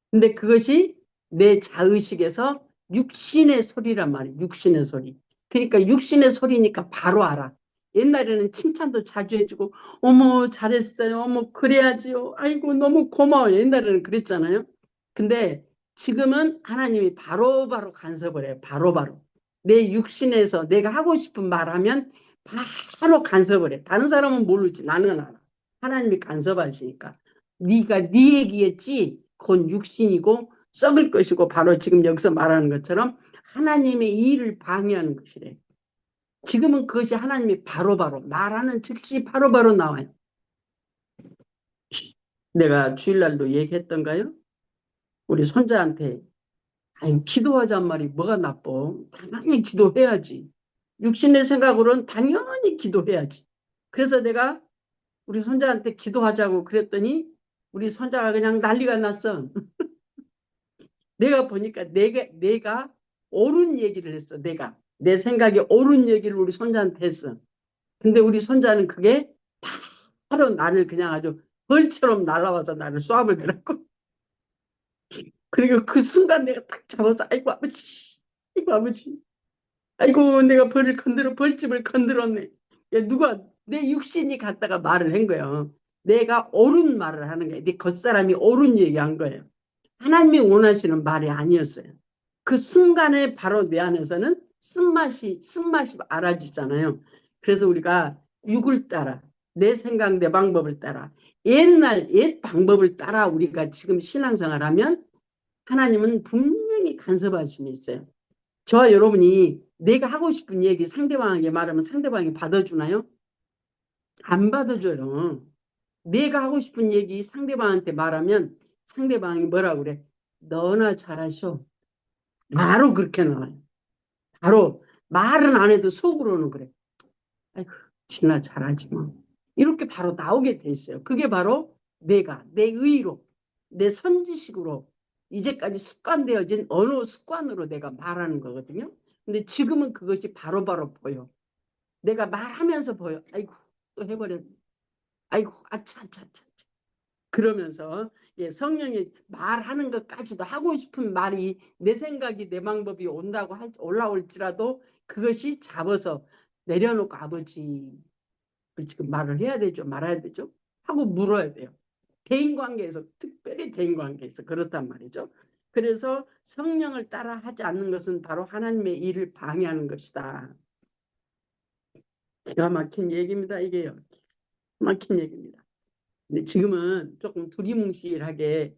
근데 그것이 내 자의식에서 육신의 소리란 말이에요. 육신의 소리. 그러니까 육신의 소리니까 바로 알아. 옛날에는 칭찬도 자주 해주고 어머 잘했어요. 어머 그래야지요. 아이고 너무 고마워요. 옛날에는 그랬잖아요. 근데 지금은 하나님이 바로바로 간섭을 해요. 바로바로. 내 육신에서 내가 하고 싶은 말 하면 바로 간섭을 해. 다른 사람은 모르지. 나는 알아. 하나님이 간섭하시니까. 네가 네 얘기했지. 그건 육신이고 썩을 것이고 바로 지금 여기서 말하는 것처럼 하나님의 일을 방해하는 것이래. 지금은 그것이 하나님이 바로바로 말하는 즉시 바로바로 나와요. 내가 주일날도 얘기했던가요? 우리 손자한테 아니 기도하자는 말이 뭐가 나빠. 당연히 기도해야지. 육신의 생각으로는 당연히 기도해야지. 그래서 내가 우리 손자한테 기도하자고 그랬더니 우리 손자가 그냥 난리가 났어. 내가 보니까 내가 옳은 얘기를 했어. 내가 내 생각이 옳은 얘기를 우리 손자한테 했어. 근데 우리 손자는 그게 바로 나를 그냥 아주 벌처럼 날아와서 나를 쏘아버리더라고. 그리고 그 순간 내가 딱 잡아서 아이고 아버지, 아이고 아버지, 아이고 내가 벌집을 건드렸네. 야, 누가 내 육신이 갔다가 말을 한 거예요. 내가 옳은 말을 하는 거예요. 네 겉사람이 옳은 얘기한 거예요. 하나님이 원하시는 말이 아니었어요. 그 순간에 바로 내 안에서는 쓴맛이 알아지잖아요. 그래서 우리가 육을 따라 내 생각 내 방법을 따라 옛 방법을 따라 우리가 지금 신앙생활하면 하나님은 분명히 간섭하심이 있어요. 저와 여러분이 내가 하고 싶은 얘기 상대방에게 말하면 상대방이 받아주나요? 안 받아줘요. 내가 하고 싶은 얘기 상대방한테 말하면 상대방이 뭐라고 그래? 너나 잘하셔. 바로 그렇게 나와요. 바로 말은 안 해도 속으로는 그래. 아이고, 지나 잘하지 뭐. 이렇게 바로 나오게 돼 있어요. 그게 바로 내가 내 의로 내 선지식으로 이제까지 습관되어진 언어 습관으로 내가 말하는 거거든요. 근데 지금은 그것이 바로바로 보여. 내가 말하면서 보여. 아이고 또 해버렸네. 아이고 아차차차. 그러면서 예, 성령이 말하는 것까지도 하고 싶은 말이 내 생각이 내 방법이 올라올지라도 그것이 잡아서 내려놓고 아버지 지금 말을 해야 되죠 말아야 되죠 하고 물어야 돼요. 대인관계에서 특별히 대인관계에서 그렇단 말이죠. 그래서 성령을 따라 하지 않는 것은 바로 하나님의 일을 방해하는 것이다. 기가 막힌 얘기입니다. 이게요. 기가 막힌 얘기입니다. 근데 지금은 조금 두리뭉실하게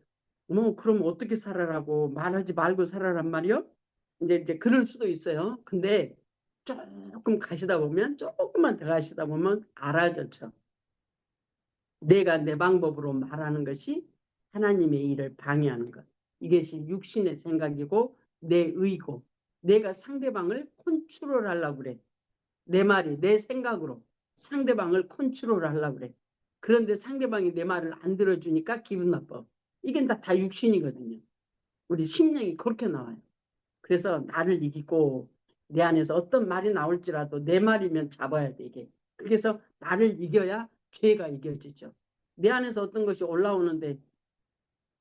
뭐 그럼 어떻게 살아라고 말하지 말고 살아란 말이요? 이제 그럴 수도 있어요. 근데 조금 가시다 보면 조금만 더 가시다 보면 알아졌죠. 내가 내 방법으로 말하는 것이 하나님의 일을 방해하는 것. 이것이 육신의 생각이고 내 의고 내가 상대방을 컨트롤하려고 그래. 내 말이 내 생각으로 상대방을 컨트롤하려고 그래. 그런데 상대방이 내 말을 안 들어주니까 기분 나빠. 이게 다 육신이거든요. 우리 심령이 그렇게 나와요. 그래서 나를 이기고 내 안에서 어떤 말이 나올지라도 내 말이면 잡아야 돼 이게. 그래서 나를 이겨야 죄가 이겨지죠. 내 안에서 어떤 것이 올라오는데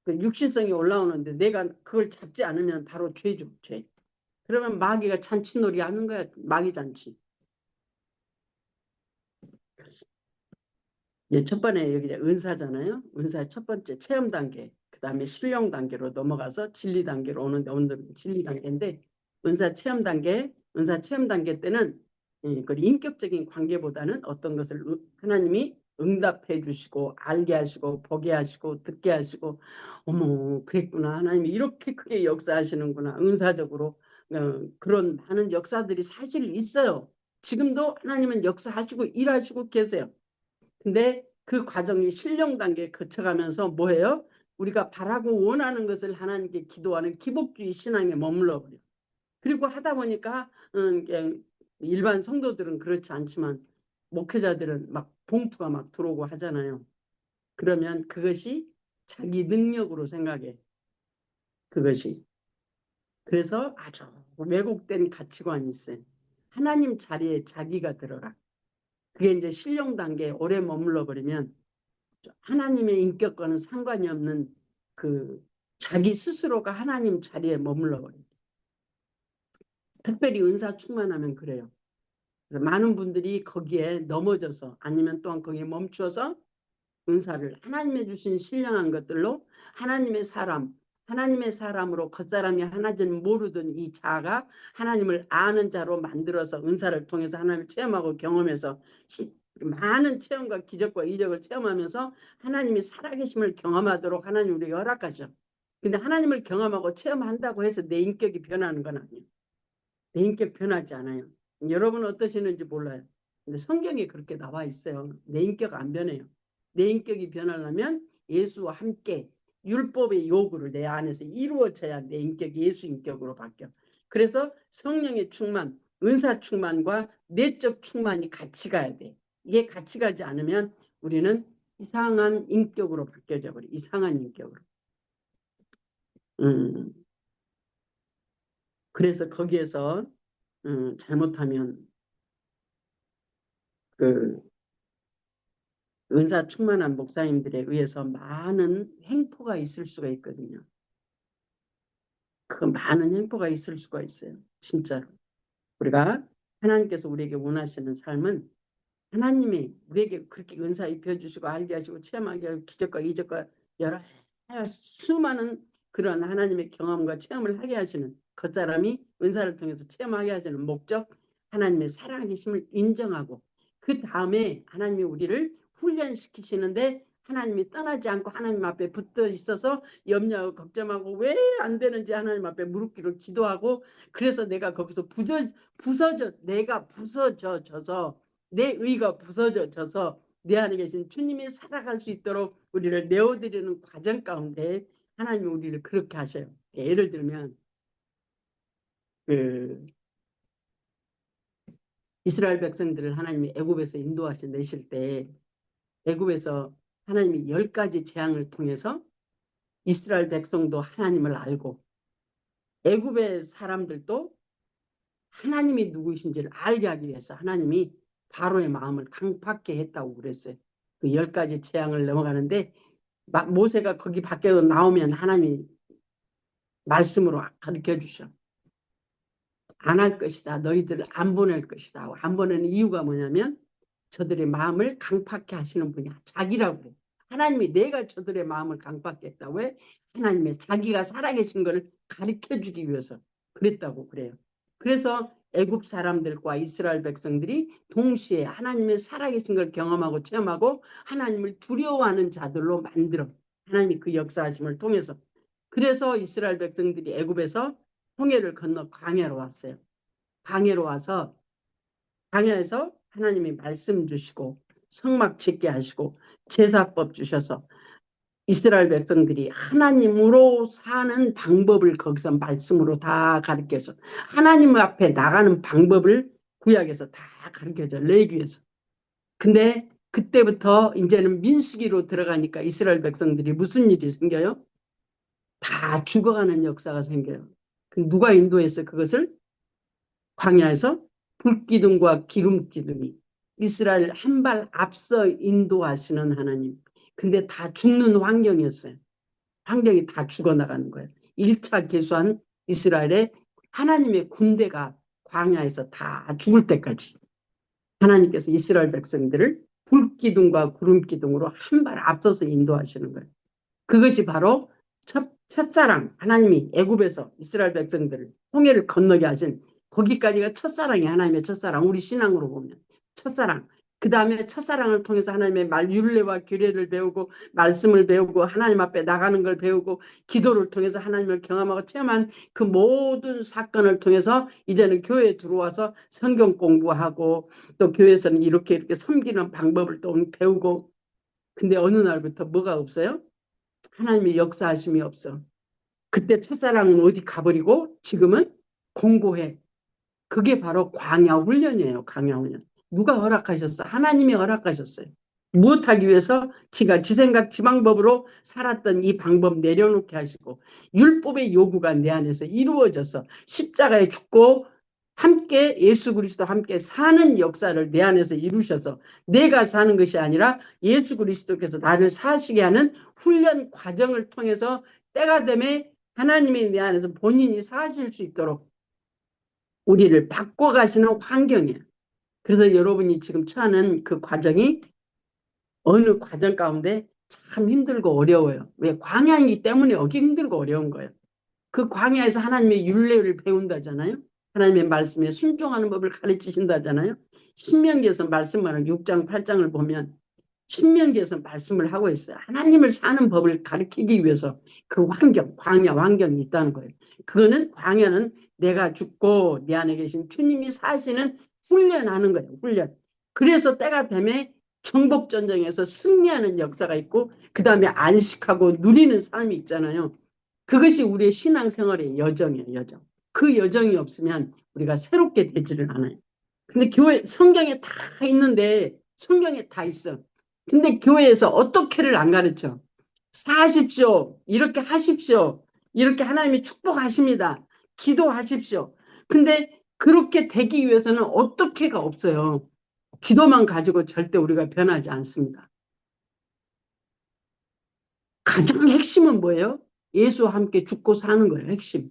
그 육신성이 올라오는데 내가 그걸 잡지 않으면 바로 죄죠. 죄. 그러면 마귀가 잔치놀이 하는 거야. 마귀 잔치. 이제 첫 번에 여기 은사잖아요. 은사 첫 번째 체험 단계, 그 다음에 실용 단계로 넘어가서 진리 단계로 오는데 오늘은 진리 단계인데 은사 체험 단계 때는 그 인격적인 관계보다는 어떤 것을 하나님이 응답해 주시고 알게 하시고 보게 하시고 듣게 하시고 어머 그랬구나. 하나님이 이렇게 크게 역사하시는구나. 은사적으로 그런 많은 역사들이 사실 있어요. 지금도 하나님은 역사하시고 일하시고 계세요. 근데 그 과정이 신령 단계에 거쳐가면서 뭐예요? 우리가 바라고 원하는 것을 하나님께 기도하는 기복주의 신앙에 머물러 버려요. 그리고 하다 보니까 일반 성도들은 그렇지 않지만 목회자들은 막 봉투가 막 들어오고 하잖아요. 그러면 그것이 자기 능력으로 생각해. 그것이. 그래서 아주 왜곡된 가치관이 있어요. 하나님 자리에 자기가 들어가. 그게 이제 신령 단계에 오래 머물러 버리면 하나님의 인격과는 상관이 없는 그 자기 스스로가 하나님 자리에 머물러 버려요. 특별히 은사 충만하면 그래요. 그래서 많은 분들이 거기에 넘어져서 아니면 또한 거기에 멈춰서 은사를 하나님의 주신 신령한 것들로 하나님의 사람으로 겉사람이 하나쯤 모르던 이 자가 하나님을 아는 자로 만들어서 은사를 통해서 하나님을 체험하고 경험해서 많은 체험과 기적과 이적을 체험하면서 하나님이 살아계심을 경험하도록 하나님 우리에게 허락하셔. 근데 하나님을 경험하고 체험한다고 해서 내 인격이 변하는 건 아니에요. 내 인격 변하지 않아요. 여러분 어떠시는지 몰라요. 근데 성경에 그렇게 나와 있어요. 내 인격 안 변해요. 내 인격이 변하려면 예수와 함께 율법의 요구를 내 안에서 이루어져야 내 인격이 예수 인격으로 바뀌어. 그래서 성령의 충만, 은사 충만과 내적 충만이 같이 가야 돼. 이게 같이 가지 않으면 우리는 이상한 인격으로 바뀌어져 버려. 이상한 인격으로. 그래서 거기에서 잘못하면 그 은사 충만한 목사님들에 의해서 많은 횡포가 있을 수가 있거든요. 그 많은 횡포가 있을 수가 있어요. 진짜로. 우리가 하나님께서 우리에게 원하시는 삶은 하나님이 우리에게 그렇게 은사 입혀주시고 알게 하시고 체험하게 하고 기적과 이적과 여러 수많은 그런 하나님의 경험과 체험을 하게 하시는 그 사람이 은사를 통해서 체험하게 하시는 목적 하나님의 살아계심을 인정하고 그 다음에 하나님이 우리를 훈련시키시는데 하나님이 떠나지 않고 하나님 앞에 붙어 있어서 염려하고 걱정하고 왜 안 되는지 하나님 앞에 무릎 꿇고 기도하고 그래서 내가 거기서 내가 부서져서 내 의가 부서져서 내 안에 계신 주님이 살아갈 수 있도록 우리를 내어드리는 과정 가운데 하나님이 우리를 그렇게 하셔요. 예를 들면 그 이스라엘 백성들을 하나님이 애굽에서 인도하셔 내실 때 애굽에서 하나님이 10가지 재앙을 통해서 이스라엘 백성도 하나님을 알고 애굽의 사람들도 하나님이 누구신지를 알게 하기 위해서 하나님이 바로의 마음을 강팍게 했다고 그랬어요. 그 10가지 재앙을 넘어가는데 모세가 거기 밖에서 나오면 하나님이 말씀으로 가르쳐 주셔. 안 할 것이다. 너희들을 안 보낼 것이다. 안 보내는 이유가 뭐냐면 저들의 마음을 강팍게 하시는 분이야. 자기라고 그래. 하나님이 내가 저들의 마음을 강팍게 했다. 왜? 하나님의 자기가 살아계신 것을 가르쳐 주기 위해서 그랬다고 그래요. 그래서 애굽 사람들과 이스라엘 백성들이 동시에 하나님의 살아계신 걸 경험하고 체험하고 하나님을 두려워하는 자들로 만들어. 하나님이 그 역사하심을 통해서. 그래서 이스라엘 백성들이 애굽에서 홍해를 건너 광야로 왔어요. 광야로 와서 광야에서 하나님이 말씀 주시고 성막 짓게 하시고 제사법 주셔서 이스라엘 백성들이 하나님으로 사는 방법을 거기서 말씀으로 다 가르쳐서 하나님 앞에 나가는 방법을 구약에서 다 가르쳐줘. 레위기에서. 근데 그때부터 이제는 민수기로 들어가니까 이스라엘 백성들이 무슨 일이 생겨요? 다 죽어가는 역사가 생겨요. 누가 인도했어 그것을? 광야에서 불기둥과 기름기둥이 이스라엘 한 발 앞서 인도하시는 하나님. 근데 다 죽는 환경이었어요. 환경이 다 죽어나가는 거예요. 1차 계수한 이스라엘의 하나님의 군대가 광야에서 다 죽을 때까지 하나님께서 이스라엘 백성들을 불기둥과 구름기둥으로 한 발 앞서서 인도하시는 거예요. 그것이 바로 첫사랑 하나님이 애굽에서 이스라엘 백성들을 홍해를 건너게 하신 거기까지가 첫사랑이 하나님의 첫사랑 우리 신앙으로 보면 첫사랑 그 다음에 첫사랑을 통해서 하나님의 율례와 규례를 배우고 말씀을 배우고 하나님 앞에 나가는 걸 배우고 기도를 통해서 하나님을 경험하고 체험한 그 모든 사건을 통해서 이제는 교회에 들어와서 성경 공부하고 또 교회에서는 이렇게 섬기는 방법을 또 배우고. 근데 어느 날부터 뭐가 없어요? 하나님의 역사하심이 없어. 그때 첫사랑은 어디 가버리고 지금은 공고해. 그게 바로 광야 훈련이에요. 광야 훈련. 누가 허락하셨어? 하나님이 허락하셨어요. 무엇하기 위해서? 지가 지 생각 지 방법으로 살았던 이 방법 내려놓게 하시고 율법의 요구가 내 안에서 이루어져서 십자가에 죽고 함께 예수 그리스도 함께 사는 역사를 내 안에서 이루셔서 내가 사는 것이 아니라 예수 그리스도께서 나를 사시게 하는 훈련 과정을 통해서 때가 되면 하나님이 내 안에서 본인이 사실 수 있도록 우리를 바꿔가시는 환경이에요. 그래서 여러분이 지금 처하는 그 과정이 어느 과정 가운데 참 힘들고 어려워요. 왜? 광야이기 때문에 여기 힘들고 어려운 거예요. 그 광야에서 하나님의 율례를 배운다잖아요. 하나님의 말씀에 순종하는 법을 가르치신다잖아요. 신명기에서 말씀하는 6장 8장을 보면 신명기에서 말씀을 하고 있어요. 하나님을 사는 법을 가르치기 위해서 그 환경, 광야 환경이 있다는 거예요. 그거는 광야는 내가 죽고 내 안에 계신 주님이 사시는 훈련하는 거예요. 훈련. 그래서 때가 되면 정복전쟁에서 승리하는 역사가 있고 그 다음에 안식하고 누리는 삶이 있잖아요. 그것이 우리의 신앙생활의 여정이에요. 여정. 그 여정이 없으면 우리가 새롭게 되지를 않아요. 근데 교회 성경에 다 있는데 성경에 다 있어. 근데 교회에서 어떻게를 안 가르쳐. 사십시오. 이렇게 하십시오. 이렇게 하나님이 축복하십니다. 기도하십시오. 근데 그렇게 되기 위해서는 어떻게가 없어요. 기도만 가지고 절대 우리가 변하지 않습니다. 가장 핵심은 뭐예요? 예수와 함께 죽고 사는 거예요. 핵심.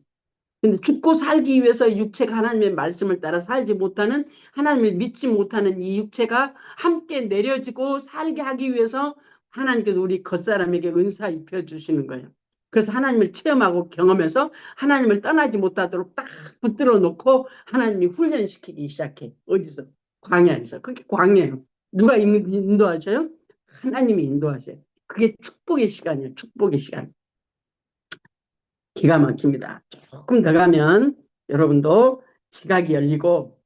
근데 죽고 살기 위해서 육체가 하나님의 말씀을 따라 살지 못하는 하나님을 믿지 못하는 이 육체가 함께 내려지고 살게 하기 위해서 하나님께서 우리 겉사람에게 은사 입혀주시는 거예요. 그래서 하나님을 체험하고 경험해서 하나님을 떠나지 못하도록 딱 붙들어 놓고 하나님이 훈련시키기 시작해. 어디서? 광야에서. 그게 광야예요. 누가 인도하셔요? 하나님이 인도하셔요. 그게 축복의 시간이에요. 축복의 시간. 기가 막힙니다. 조금 더 가면 여러분도 지각이 열리고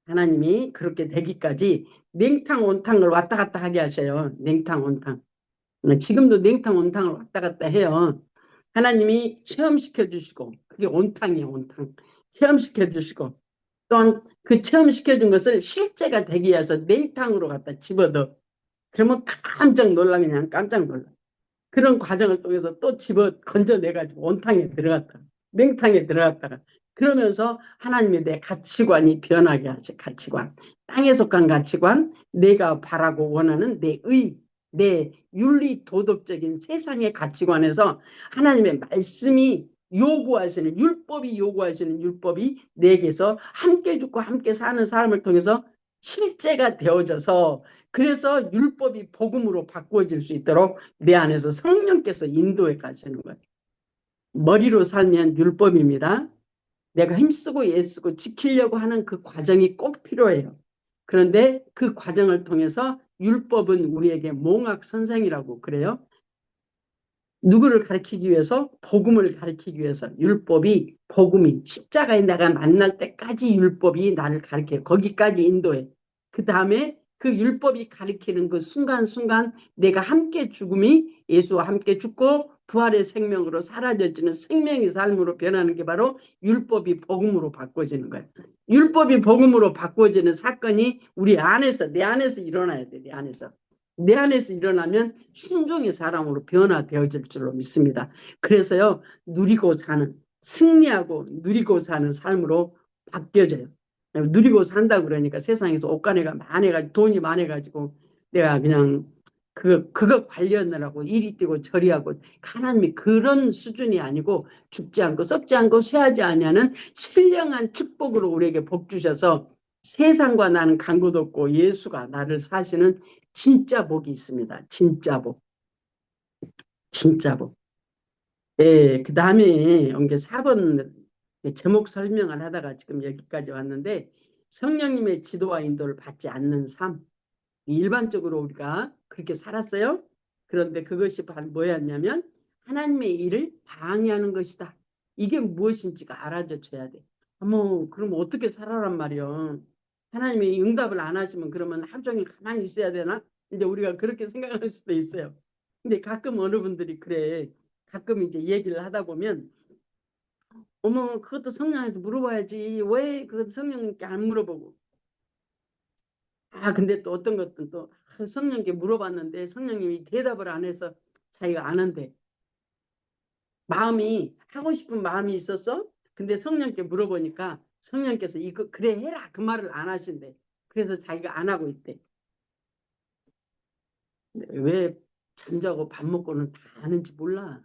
하나님이 그렇게 되기까지 냉탕 온탕을 왔다 갔다 하게 하셔요. 냉탕 온탕. 지금도 냉탕 온탕을 왔다 갔다 해요. 하나님이 체험시켜 주시고 그게 온탕이에요. 온탕. 체험시켜 주시고 또한 그 체험시켜 준 것을 실제가 되기 위해서 냉탕으로 갖다 집어넣어. 그러면 깜짝 놀라. 그냥 깜짝 놀라. 그런 과정을 통해서 또 집어 건져내가지고 온탕에 들어갔다가 냉탕에 들어갔다가 그러면서 하나님의 내 가치관이 변하게 하시. 가치관, 땅에 속한 가치관, 내가 바라고 원하는 내 의, 내 윤리 도덕적인 세상의 가치관에서 하나님의 말씀이 요구하시는 율법이 요구하시는 율법이 내게서 함께 죽고 함께 사는 사람을 통해서 실제가 되어져서 그래서 율법이 복음으로 바꾸어질 수 있도록 내 안에서 성령께서 인도해 가시는 거예요. 머리로 살면 율법입니다. 내가 힘쓰고 애쓰고 지키려고 하는 그 과정이 꼭 필요해요. 그런데 그 과정을 통해서 율법은 우리에게 몽학 선생이라고 그래요. 누구를 가르치기 위해서? 복음을 가르치기 위해서. 율법이 복음이 십자가에 내가 만날 때까지 율법이 나를 가르쳐요. 거기까지 인도해. 그 다음에 그 율법이 가르치는 그 순간순간 내가 함께 죽음이 예수와 함께 죽고 부활의 생명으로 사라져지는 생명의 삶으로 변하는 게 바로 율법이 복음으로 바꿔지는 거예요. 율법이 복음으로 바꿔지는 사건이 우리 안에서 내 안에서 일어나야 돼. 내 안에서. 내 안에서 일어나면 순종의 사람으로 변화되어질 줄로 믿습니다. 그래서요, 누리고 사는, 승리하고 누리고 사는 삶으로 바뀌어져요. 누리고 산다 그러니까 세상에서 옷가네가 많아가지고 돈이 많아가지고 내가 그냥 그거 관리하느라고 이리 뛰고 저리 하고 하나님이 그런 수준이 아니고 죽지 않고 썩지 않고 쇠하지 아니하는 신령한 축복으로 우리에게 복 주셔서 세상과 나는 간 곳 없고 예수가 나를 사시는 진짜 복이 있습니다. 진짜 복. 진짜 복. 예, 그 다음에 온 게 4번 제목 설명을 하다가 지금 여기까지 왔는데 성령님의 지도와 인도를 받지 않는 삶. 일반적으로 우리가 그렇게 살았어요. 그런데 그것이 바로 뭐였냐면 하나님의 일을 방해하는 것이다. 이게 무엇인지가 알아줘야 돼. 어머, 그럼 어떻게 살아란 말이야. 하나님이 응답을 안 하시면 그러면 하루 종일 가만히 있어야 되나? 이제 우리가 그렇게 생각할 수도 있어요. 근데 가끔 어느 분들이 그래. 가끔 이제 얘기를 하다 보면 어머, 그것도 성령한테 물어봐야지. 왜 그것도 성령님께 안 물어보고. 근데 또 어떤 것들은 또 성령님께 물어봤는데 성령님이 대답을 안 해서 자기가 안 한대. 마음이 하고 싶은 마음이 있었어. 근데 성령님께 물어보니까 성령께서 이거 그래 해라 그 말을 안 하신대. 그래서 자기가 안 하고 있대. 왜 잠자고 밥 먹고는 다 아는지 몰라.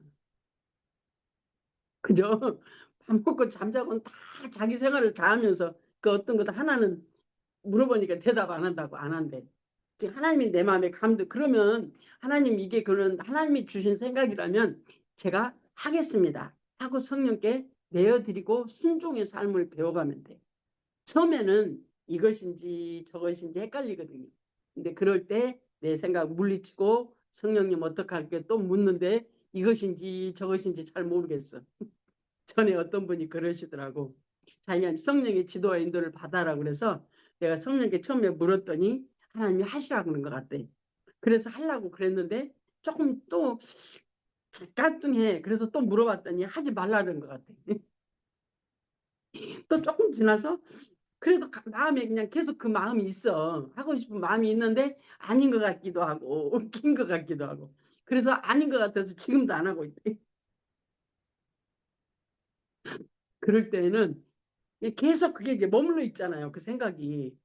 그죠? 밥 먹고 잠자고는 다 자기 생활을 다 하면서 그 어떤 것 하나는 물어보니까 대답 안 한다고 안 한대. 지금 하나님이 내 마음에 감도 그러면 하나님 이게 그런 하나님이 주신 생각이라면 제가 하겠습니다 하고 성령께 내어드리고 순종의 삶을 배워가면 돼. 처음에는 이것인지 저것인지 헷갈리거든요. 근데 그럴 때 내 생각 물리치고 성령님 어떻게 할게 또 묻는데 이것인지 저것인지 잘 모르겠어. 전에 어떤 분이 그러시더라고. 자기가 성령의 지도와 인도를 받아라 그래서 내가 성령께 처음에 물었더니 하나님이 하시라고 그런 것 같대. 그래서 하려고 그랬는데 조금 또 깔뚱해. 그래서 또 물어봤더니 하지 말라는 것 같아. 또 조금 지나서 그래도 마음에 그냥 계속 그 마음이 있어. 하고 싶은 마음이 있는데 아닌 것 같기도 하고 웃긴 것 같기도 하고. 그래서 아닌 것 같아서 지금도 안 하고 있대. 그럴 때는 계속 그게 이제 머물러 있잖아요. 그 생각이.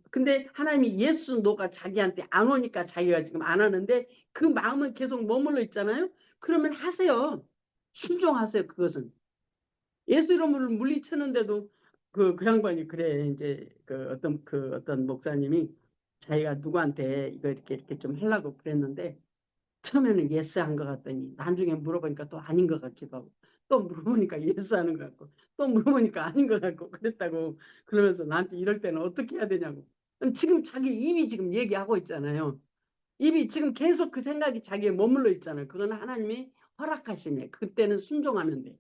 근데 하나님이 예수 너가 자기한테 안 오니까 자기가 지금 안 하는데 그 마음은 계속 머물러 있잖아요. 그러면 하세요. 순종하세요. 그것은. 예수 이름을 물리치는데도 그 양반이 그래. 이제 그 어떤 목사님이 자기가 누구한테 이거 이렇게 좀 하려고 그랬는데 처음에는 예스 한 것 같더니 나중에 물어보니까 또 아닌 것 같기도 하고 또 물어보니까 예스 하는 것 같고 또 물어보니까 아닌 것 같고 그랬다고 그러면서 나한테 이럴 때는 어떻게 해야 되냐고. 지금 자기 입이 지금 얘기하고 있잖아요. 입이 지금 계속 그 생각이 자기에 머물러 있잖아요. 그건 하나님이 허락하시네. 그때는 순종하면 돼.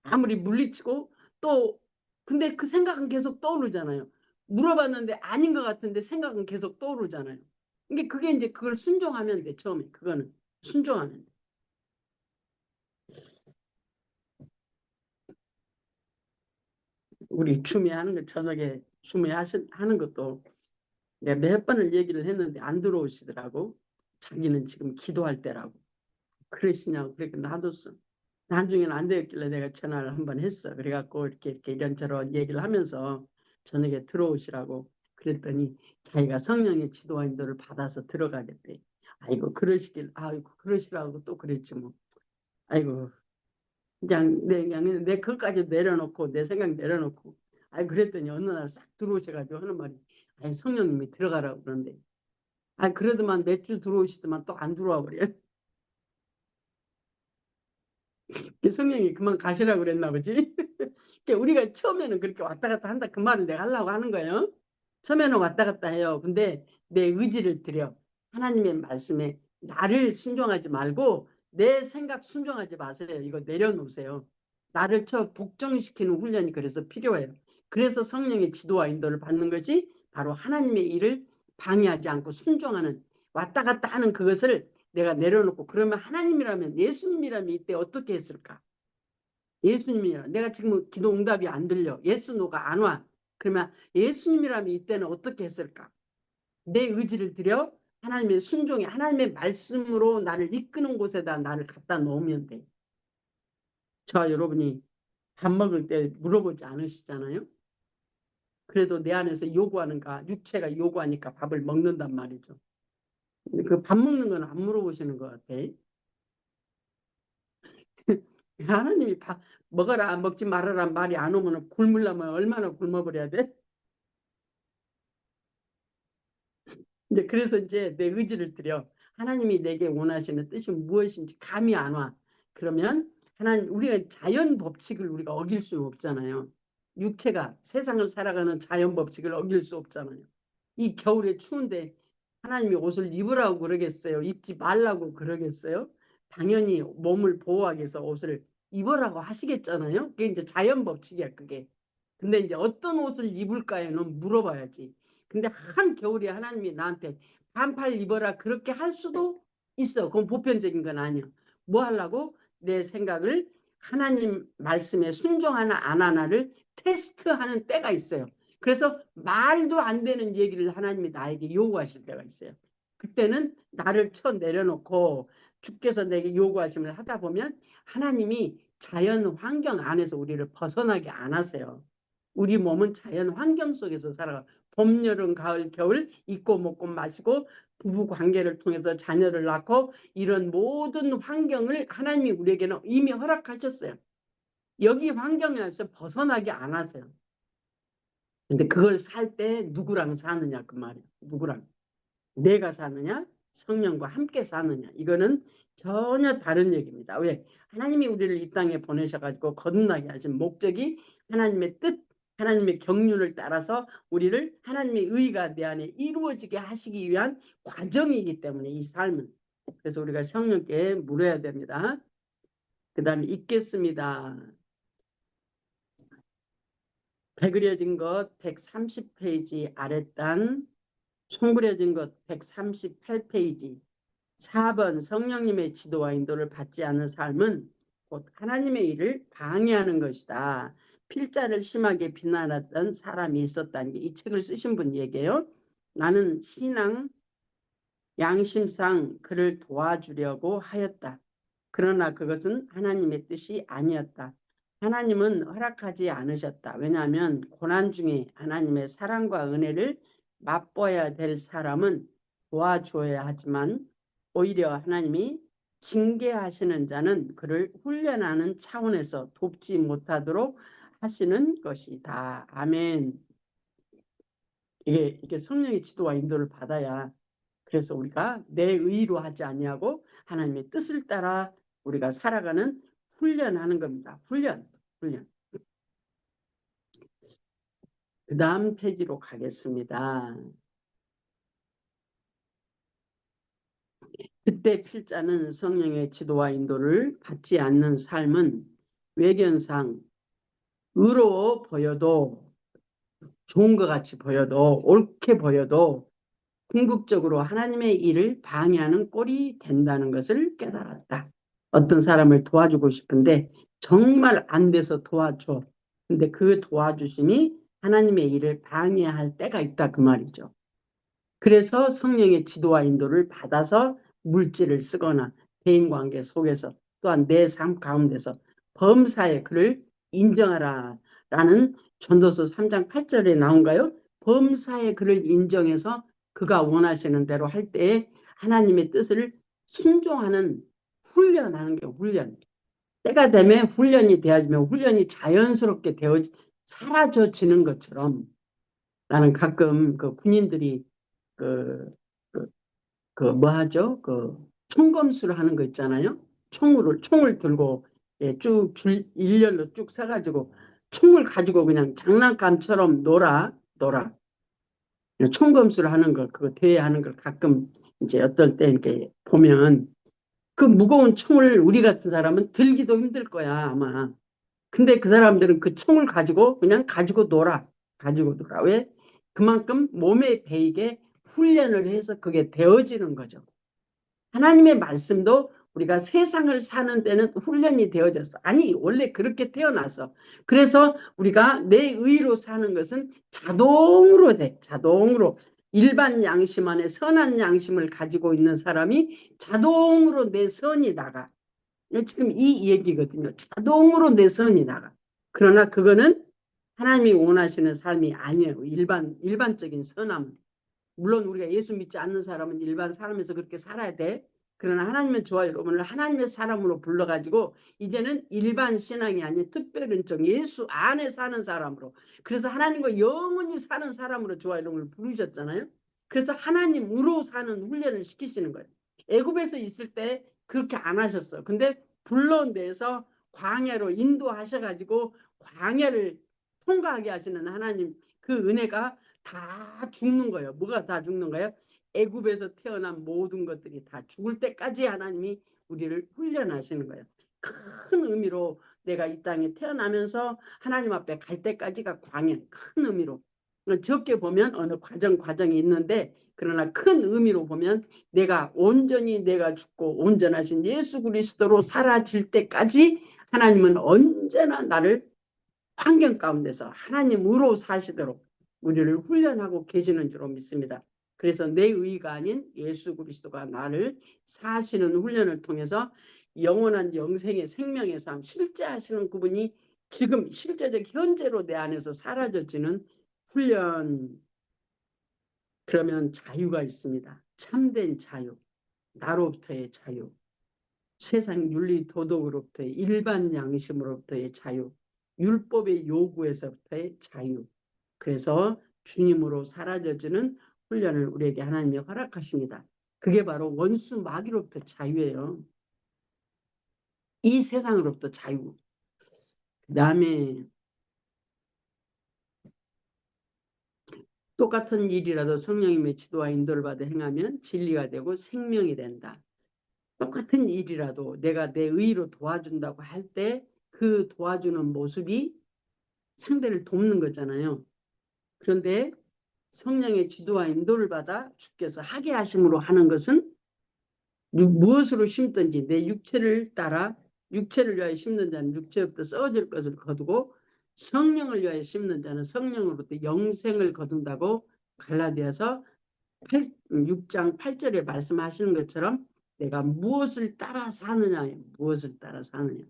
아무리 물리치고 또 근데 그 생각은 계속 떠오르잖아요. 물어봤는데 아닌 것 같은데 생각은 계속 떠오르잖아요. 그게 이제 그걸 순종하면 돼. 처음에 그거는 순종하면 돼. 우리 추미하는 거 저녁에 추미하는 것도 내가 몇 번을 얘기를 했는데 안 들어오시더라고. 자기는 지금 기도할 때라고. 그러시냐고. 그러니까 놔뒀어. 나중에는 안 되었길래 내가 전화를 한번 했어. 그래갖고 이렇게 이런저런 얘기를 하면서 저녁에 들어오시라고 그랬더니 자기가 성령의 지도와 인도를 받아서 들어가겠대. 아이고 아이고 그러시라고 또 그랬지 뭐. 아이고 그냥 내 그것까지 내려놓고 내 생각 내려놓고 그랬더니 어느 날 싹 들어오셔가지고 하는 말이 성령님이 들어가라고 그러는데 그러더만 몇 주 들어오시더만 또 안 들어와 버려. 성령이 그만 가시라고 그랬나 보지. 우리가 처음에는 그렇게 왔다 갔다 한다 그 말을 내가 하려고 하는 거예요. 처음에는 왔다 갔다 해요. 근데 내 의지를 들여 하나님의 말씀에 나를 순종하지 말고 내 생각 순종하지 마세요. 이거 내려놓으세요. 나를 복종시키는 훈련이 그래서 필요해요. 그래서 성령의 지도와 인도를 받는 것이 바로 하나님의 일을 방해하지 않고 순종하는 왔다 갔다 하는 그것을 내가 내려놓고 그러면 하나님이라면 예수님이라면 이때 어떻게 했을까? 예수님이라 내가 지금 기도 응답이 안 들려. 예수 노가 안 와. 그러면 예수님이라면 이때는 어떻게 했을까? 내 의지를 들여 하나님의 순종에 하나님의 말씀으로 나를 이끄는 곳에다 나를 갖다 놓으면 돼. 저와 여러분이 밥 먹을 때 물어보지 않으시잖아요. 그래도 내 안에서 요구하는가 육체가 요구하니까 밥을 먹는단 말이죠. 그 밥 먹는 건 안 물어보시는 것 같아. 하나님이 밥 먹어라 먹지 말아라 말이 안 오면 굶으려면 얼마나 굶어버려야 돼? 이제 그래서 이제 내 의지를 들여 하나님이 내게 원하시는 뜻이 무엇인지 감이 안 와. 그러면 하나님 우리가 자연 법칙을 우리가 어길 수는 없잖아요. 육체가 세상을 살아가는 자연 법칙을 어길 수 없잖아요. 이 겨울에 추운데 하나님이 옷을 입으라고 그러겠어요? 입지 말라고 그러겠어요? 당연히 몸을 보호하기 위해서 옷을 입으라고 하시겠잖아요. 그게 이제 자연 법칙이야, 그게. 근데 이제 어떤 옷을 입을까에는 물어봐야지. 근데 한 겨울에 하나님이 나한테 반팔 입어라 그렇게 할 수도 있어. 그건 보편적인 건 아니야. 뭐 하려고? 내 생각을 하나님 말씀에 순종하나 안 하나를 테스트하는 때가 있어요. 그래서 말도 안 되는 얘기를 하나님이 나에게 요구하실 때가 있어요. 그때는 나를 쳐 내려놓고 주께서 내게 요구하심을 하다 보면 하나님이 자연 환경 안에서 우리를 벗어나게 안 하세요. 우리 몸은 자연 환경 속에서 살아가. 봄, 여름, 가을, 겨울 입고 먹고 마시고 부부 관계를 통해서 자녀를 낳고 이런 모든 환경을 하나님이 우리에게는 이미 허락하셨어요. 여기 환경에서 벗어나게 안 하세요. 근데 그걸 살 때 누구랑 사느냐 그 말이에요. 누구랑. 내가 사느냐 성령과 함께 사느냐 이거는 전혀 다른 얘기입니다. 왜? 하나님이 우리를 이 땅에 보내셔가지고 거듭나게 하신 목적이 하나님의 뜻 하나님의 경륜을 따라서 우리를 하나님의 의가 내 안에 이루어지게 하시기 위한 과정이기 때문에 이 삶은. 그래서 우리가 성령께 물어야 됩니다. 그 다음에 읽겠습니다. 배그려진 것 130페이지 아랫단 송그려진 것 138페이지 4번 성령님의 지도와 인도를 받지 않는 삶은 곧 하나님의 일을 방해하는 것이다. 필자를 심하게 비난했던 사람이 있었다는 게 이 책을 쓰신 분 얘기예요. 나는 신앙 양심상 그를 도와주려고 하였다. 그러나 그것은 하나님의 뜻이 아니었다. 하나님은 허락하지 않으셨다. 왜냐하면 고난 중에 하나님의 사랑과 은혜를 맛보아야 될 사람은 도와줘야 하지만 오히려 하나님이 징계하시는 자는 그를 훈련하는 차원에서 돕지 못하도록 하시는 것이다. 아멘. 이게 성령의 지도와 인도를 받아야 그래서 우리가 내 의로 하지 아니하고 하나님의 뜻을 따라 우리가 살아가는 훈련하는 겁니다. 훈련. 그 다음 페이지로 가겠습니다. 그때 필자는 성령의 지도와 인도를 받지 않는 삶은 외견상 의로워 보여도 좋은 것 같이 보여도 옳게 보여도 궁극적으로 하나님의 일을 방해하는 꼴이 된다는 것을 깨달았다. 어떤 사람을 도와주고 싶은데 정말 안 돼서 도와줘. 근데 그 도와주심이 하나님의 일을 방해할 때가 있다 그 말이죠. 그래서 성령의 지도와 인도를 받아서 물질을 쓰거나 대인관계 속에서 또한 내 삶 가운데서 범사에 그를 인정하라 라는 전도서 3장 8절에 나온가요? 범사에 그를 인정해서 그가 원하시는 대로 할 때에 하나님의 뜻을 순종하는 훈련하는 게 훈련. 때가 되면 훈련이 되어지면 훈련이 자연스럽게 되어 사라져지는 것처럼 나는 가끔 그 군인들이 그, 뭐 하죠? 그 총검수를 하는 거 있잖아요. 총을 들고 예, 쭉 일렬로 쭉 서가지고 총을 가지고 그냥 장난감처럼 놀아. 총검수를 하는 걸, 그거 대회하는 걸 가끔 이제 어떨 때 이렇게 보면 그 무거운 총을 우리 같은 사람은 들기도 힘들 거야, 아마. 근데 그 사람들은 그 총을 가지고 그냥 가지고 놀아. 왜? 그만큼 몸에 배이게 훈련을 해서 그게 되어지는 거죠. 하나님의 말씀도 우리가 세상을 사는 데는 훈련이 되어졌어. 아니, 원래 그렇게 태어나서. 그래서 우리가 내 의로 사는 것은 자동으로 돼. 자동으로. 일반 양심 안에 선한 양심을 가지고 있는 사람이 자동으로 내 선이 나가. 지금 이 얘기거든요. 자동으로 내 선이 나가. 그러나 그거는 하나님이 원하시는 삶이 아니에요. 일반적인 선함. 물론 우리가 예수 믿지 않는 사람은 일반 사람에서 그렇게 살아야 돼. 그러나 하나님의 좋아요. 여러분을 하나님의 사람으로 불러가지고 이제는 일반 신앙이 아닌 특별은총 예수 안에 사는 사람으로. 그래서 하나님과 영원히 사는 사람으로 좋아요. 여러분을 부르셨잖아요. 그래서 하나님으로 사는 훈련을 시키시는 거예요. 애굽에서 있을 때 그렇게 안 하셨어요. 근데 불러온 데에서 광야로 인도하셔가지고 광야를 통과하게 하시는 하나님 그 은혜가 다 죽는 거예요. 뭐가 다 죽는 거예요? 애굽에서 태어난 모든 것들이 다 죽을 때까지 하나님이 우리를 훈련하시는 거예요. 큰 의미로 내가 이 땅에 태어나면서 하나님 앞에 갈 때까지가 광야, 큰 의미로. 적게 보면 어느 과정이 있는데, 그러나 큰 의미로 보면 내가 온전히 내가 죽고 온전하신 예수 그리스도로 사라질 때까지 하나님은 언제나 나를 환경 가운데서 하나님으로 사시도록 우리를 훈련하고 계시는 줄로 믿습니다. 그래서 내 의가 아닌 예수 그리스도가 나를 사시는 훈련을 통해서 영원한 영생의 생명의 삶, 실제 하시는 그분이 지금 실제적 현재로 내 안에서 사라져지는 훈련. 그러면 자유가 있습니다. 참된 자유, 나로부터의 자유, 세상 윤리 도덕으로부터의 일반 양심으로부터의 자유, 율법의 요구에서부터의 자유. 그래서 주님으로 사라져지는 훈련을 우리에게 하나님이 허락하십니다. 그게 바로 원수 마귀로부터 자유예요. 이 세상으로부터 자유. 그 다음에 똑같은 일이라도 성령님의 지도와 인도를 받아 행하면 진리가 되고 생명이 된다. 똑같은 일이라도 내가 내 의로 도와준다고 할 때 그 도와주는 모습이 상대를 돕는 거잖아요. 그런데 성령의 지도와 인도를 받아 주께서 하게 하심으로 하는 것은 무엇으로 심든지 내 육체를 따라 육체를 위하여 심는 자는 육체로부터 썩어질 것을 거두고 성령을 위하여 심는 자는 성령으로부터 영생을 거둔다고 갈라디아서 6장 8절에 말씀하시는 것처럼 내가 무엇을 따라 사느냐, 무엇을 따라 사느냐.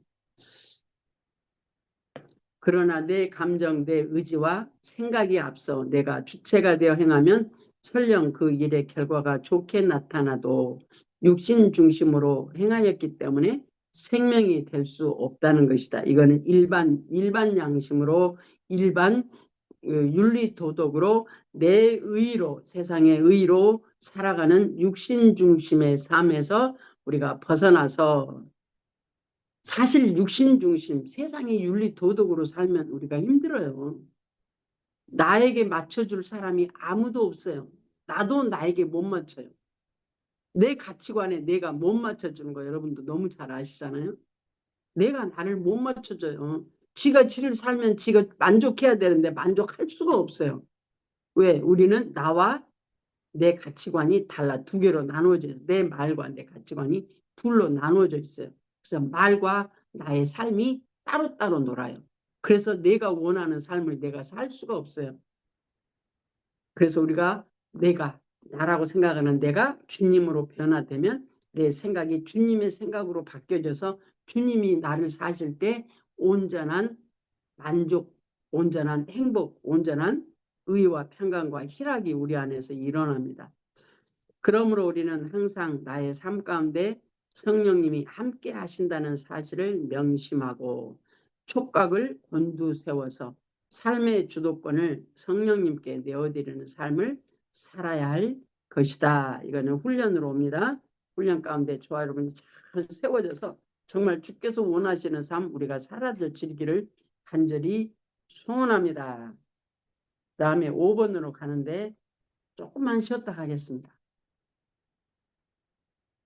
그러나 내 감정, 내 의지와 생각이 앞서 내가 주체가 되어 행하면 설령 그 일의 결과가 좋게 나타나도 육신 중심으로 행하였기 때문에 생명이 될 수 없다는 것이다. 이거는 일반 양심으로, 일반 윤리 도덕으로 내 의로, 세상의 의로 살아가는 육신 중심의 삶에서 우리가 벗어나서, 사실 육신 중심, 세상의 윤리 도덕으로 살면 우리가 힘들어요. 나에게 맞춰줄 사람이 아무도 없어요. 나도 나에게 못 맞춰요. 내 가치관에 내가 못 맞춰주는 거 여러분도 너무 잘 아시잖아요. 내가 나를 못 맞춰줘요. 지가 지를 살면 지가 만족해야 되는데 만족할 수가 없어요. 왜? 우리는 나와 내 가치관이 달라. 두 개로 나누어져 있어요. 내 말과 내 가치관이 둘로 나누어져 있어요. 그래서 말과 나의 삶이 따로따로 놀아요. 그래서 내가 원하는 삶을 내가 살 수가 없어요. 그래서 우리가 나라고 생각하는 내가 주님으로 변화되면 내 생각이 주님의 생각으로 바뀌어져서 주님이 나를 사실 때 온전한 만족, 온전한 행복, 온전한 의와 평강과 희락이 우리 안에서 일어납니다. 그러므로 우리는 항상 나의 삶 가운데 성령님이 함께 하신다는 사실을 명심하고 촉각을 곤두세워서 삶의 주도권을 성령님께 내어드리는 삶을 살아야 할 것이다. 이거는 훈련으로 옵니다. 훈련 가운데 저와 여러분이 잘 세워져서 정말 주께서 원하시는 삶 우리가 살아지기를 간절히 소원합니다. 다음에 5번으로 가는데 조금만 쉬었다 가겠습니다.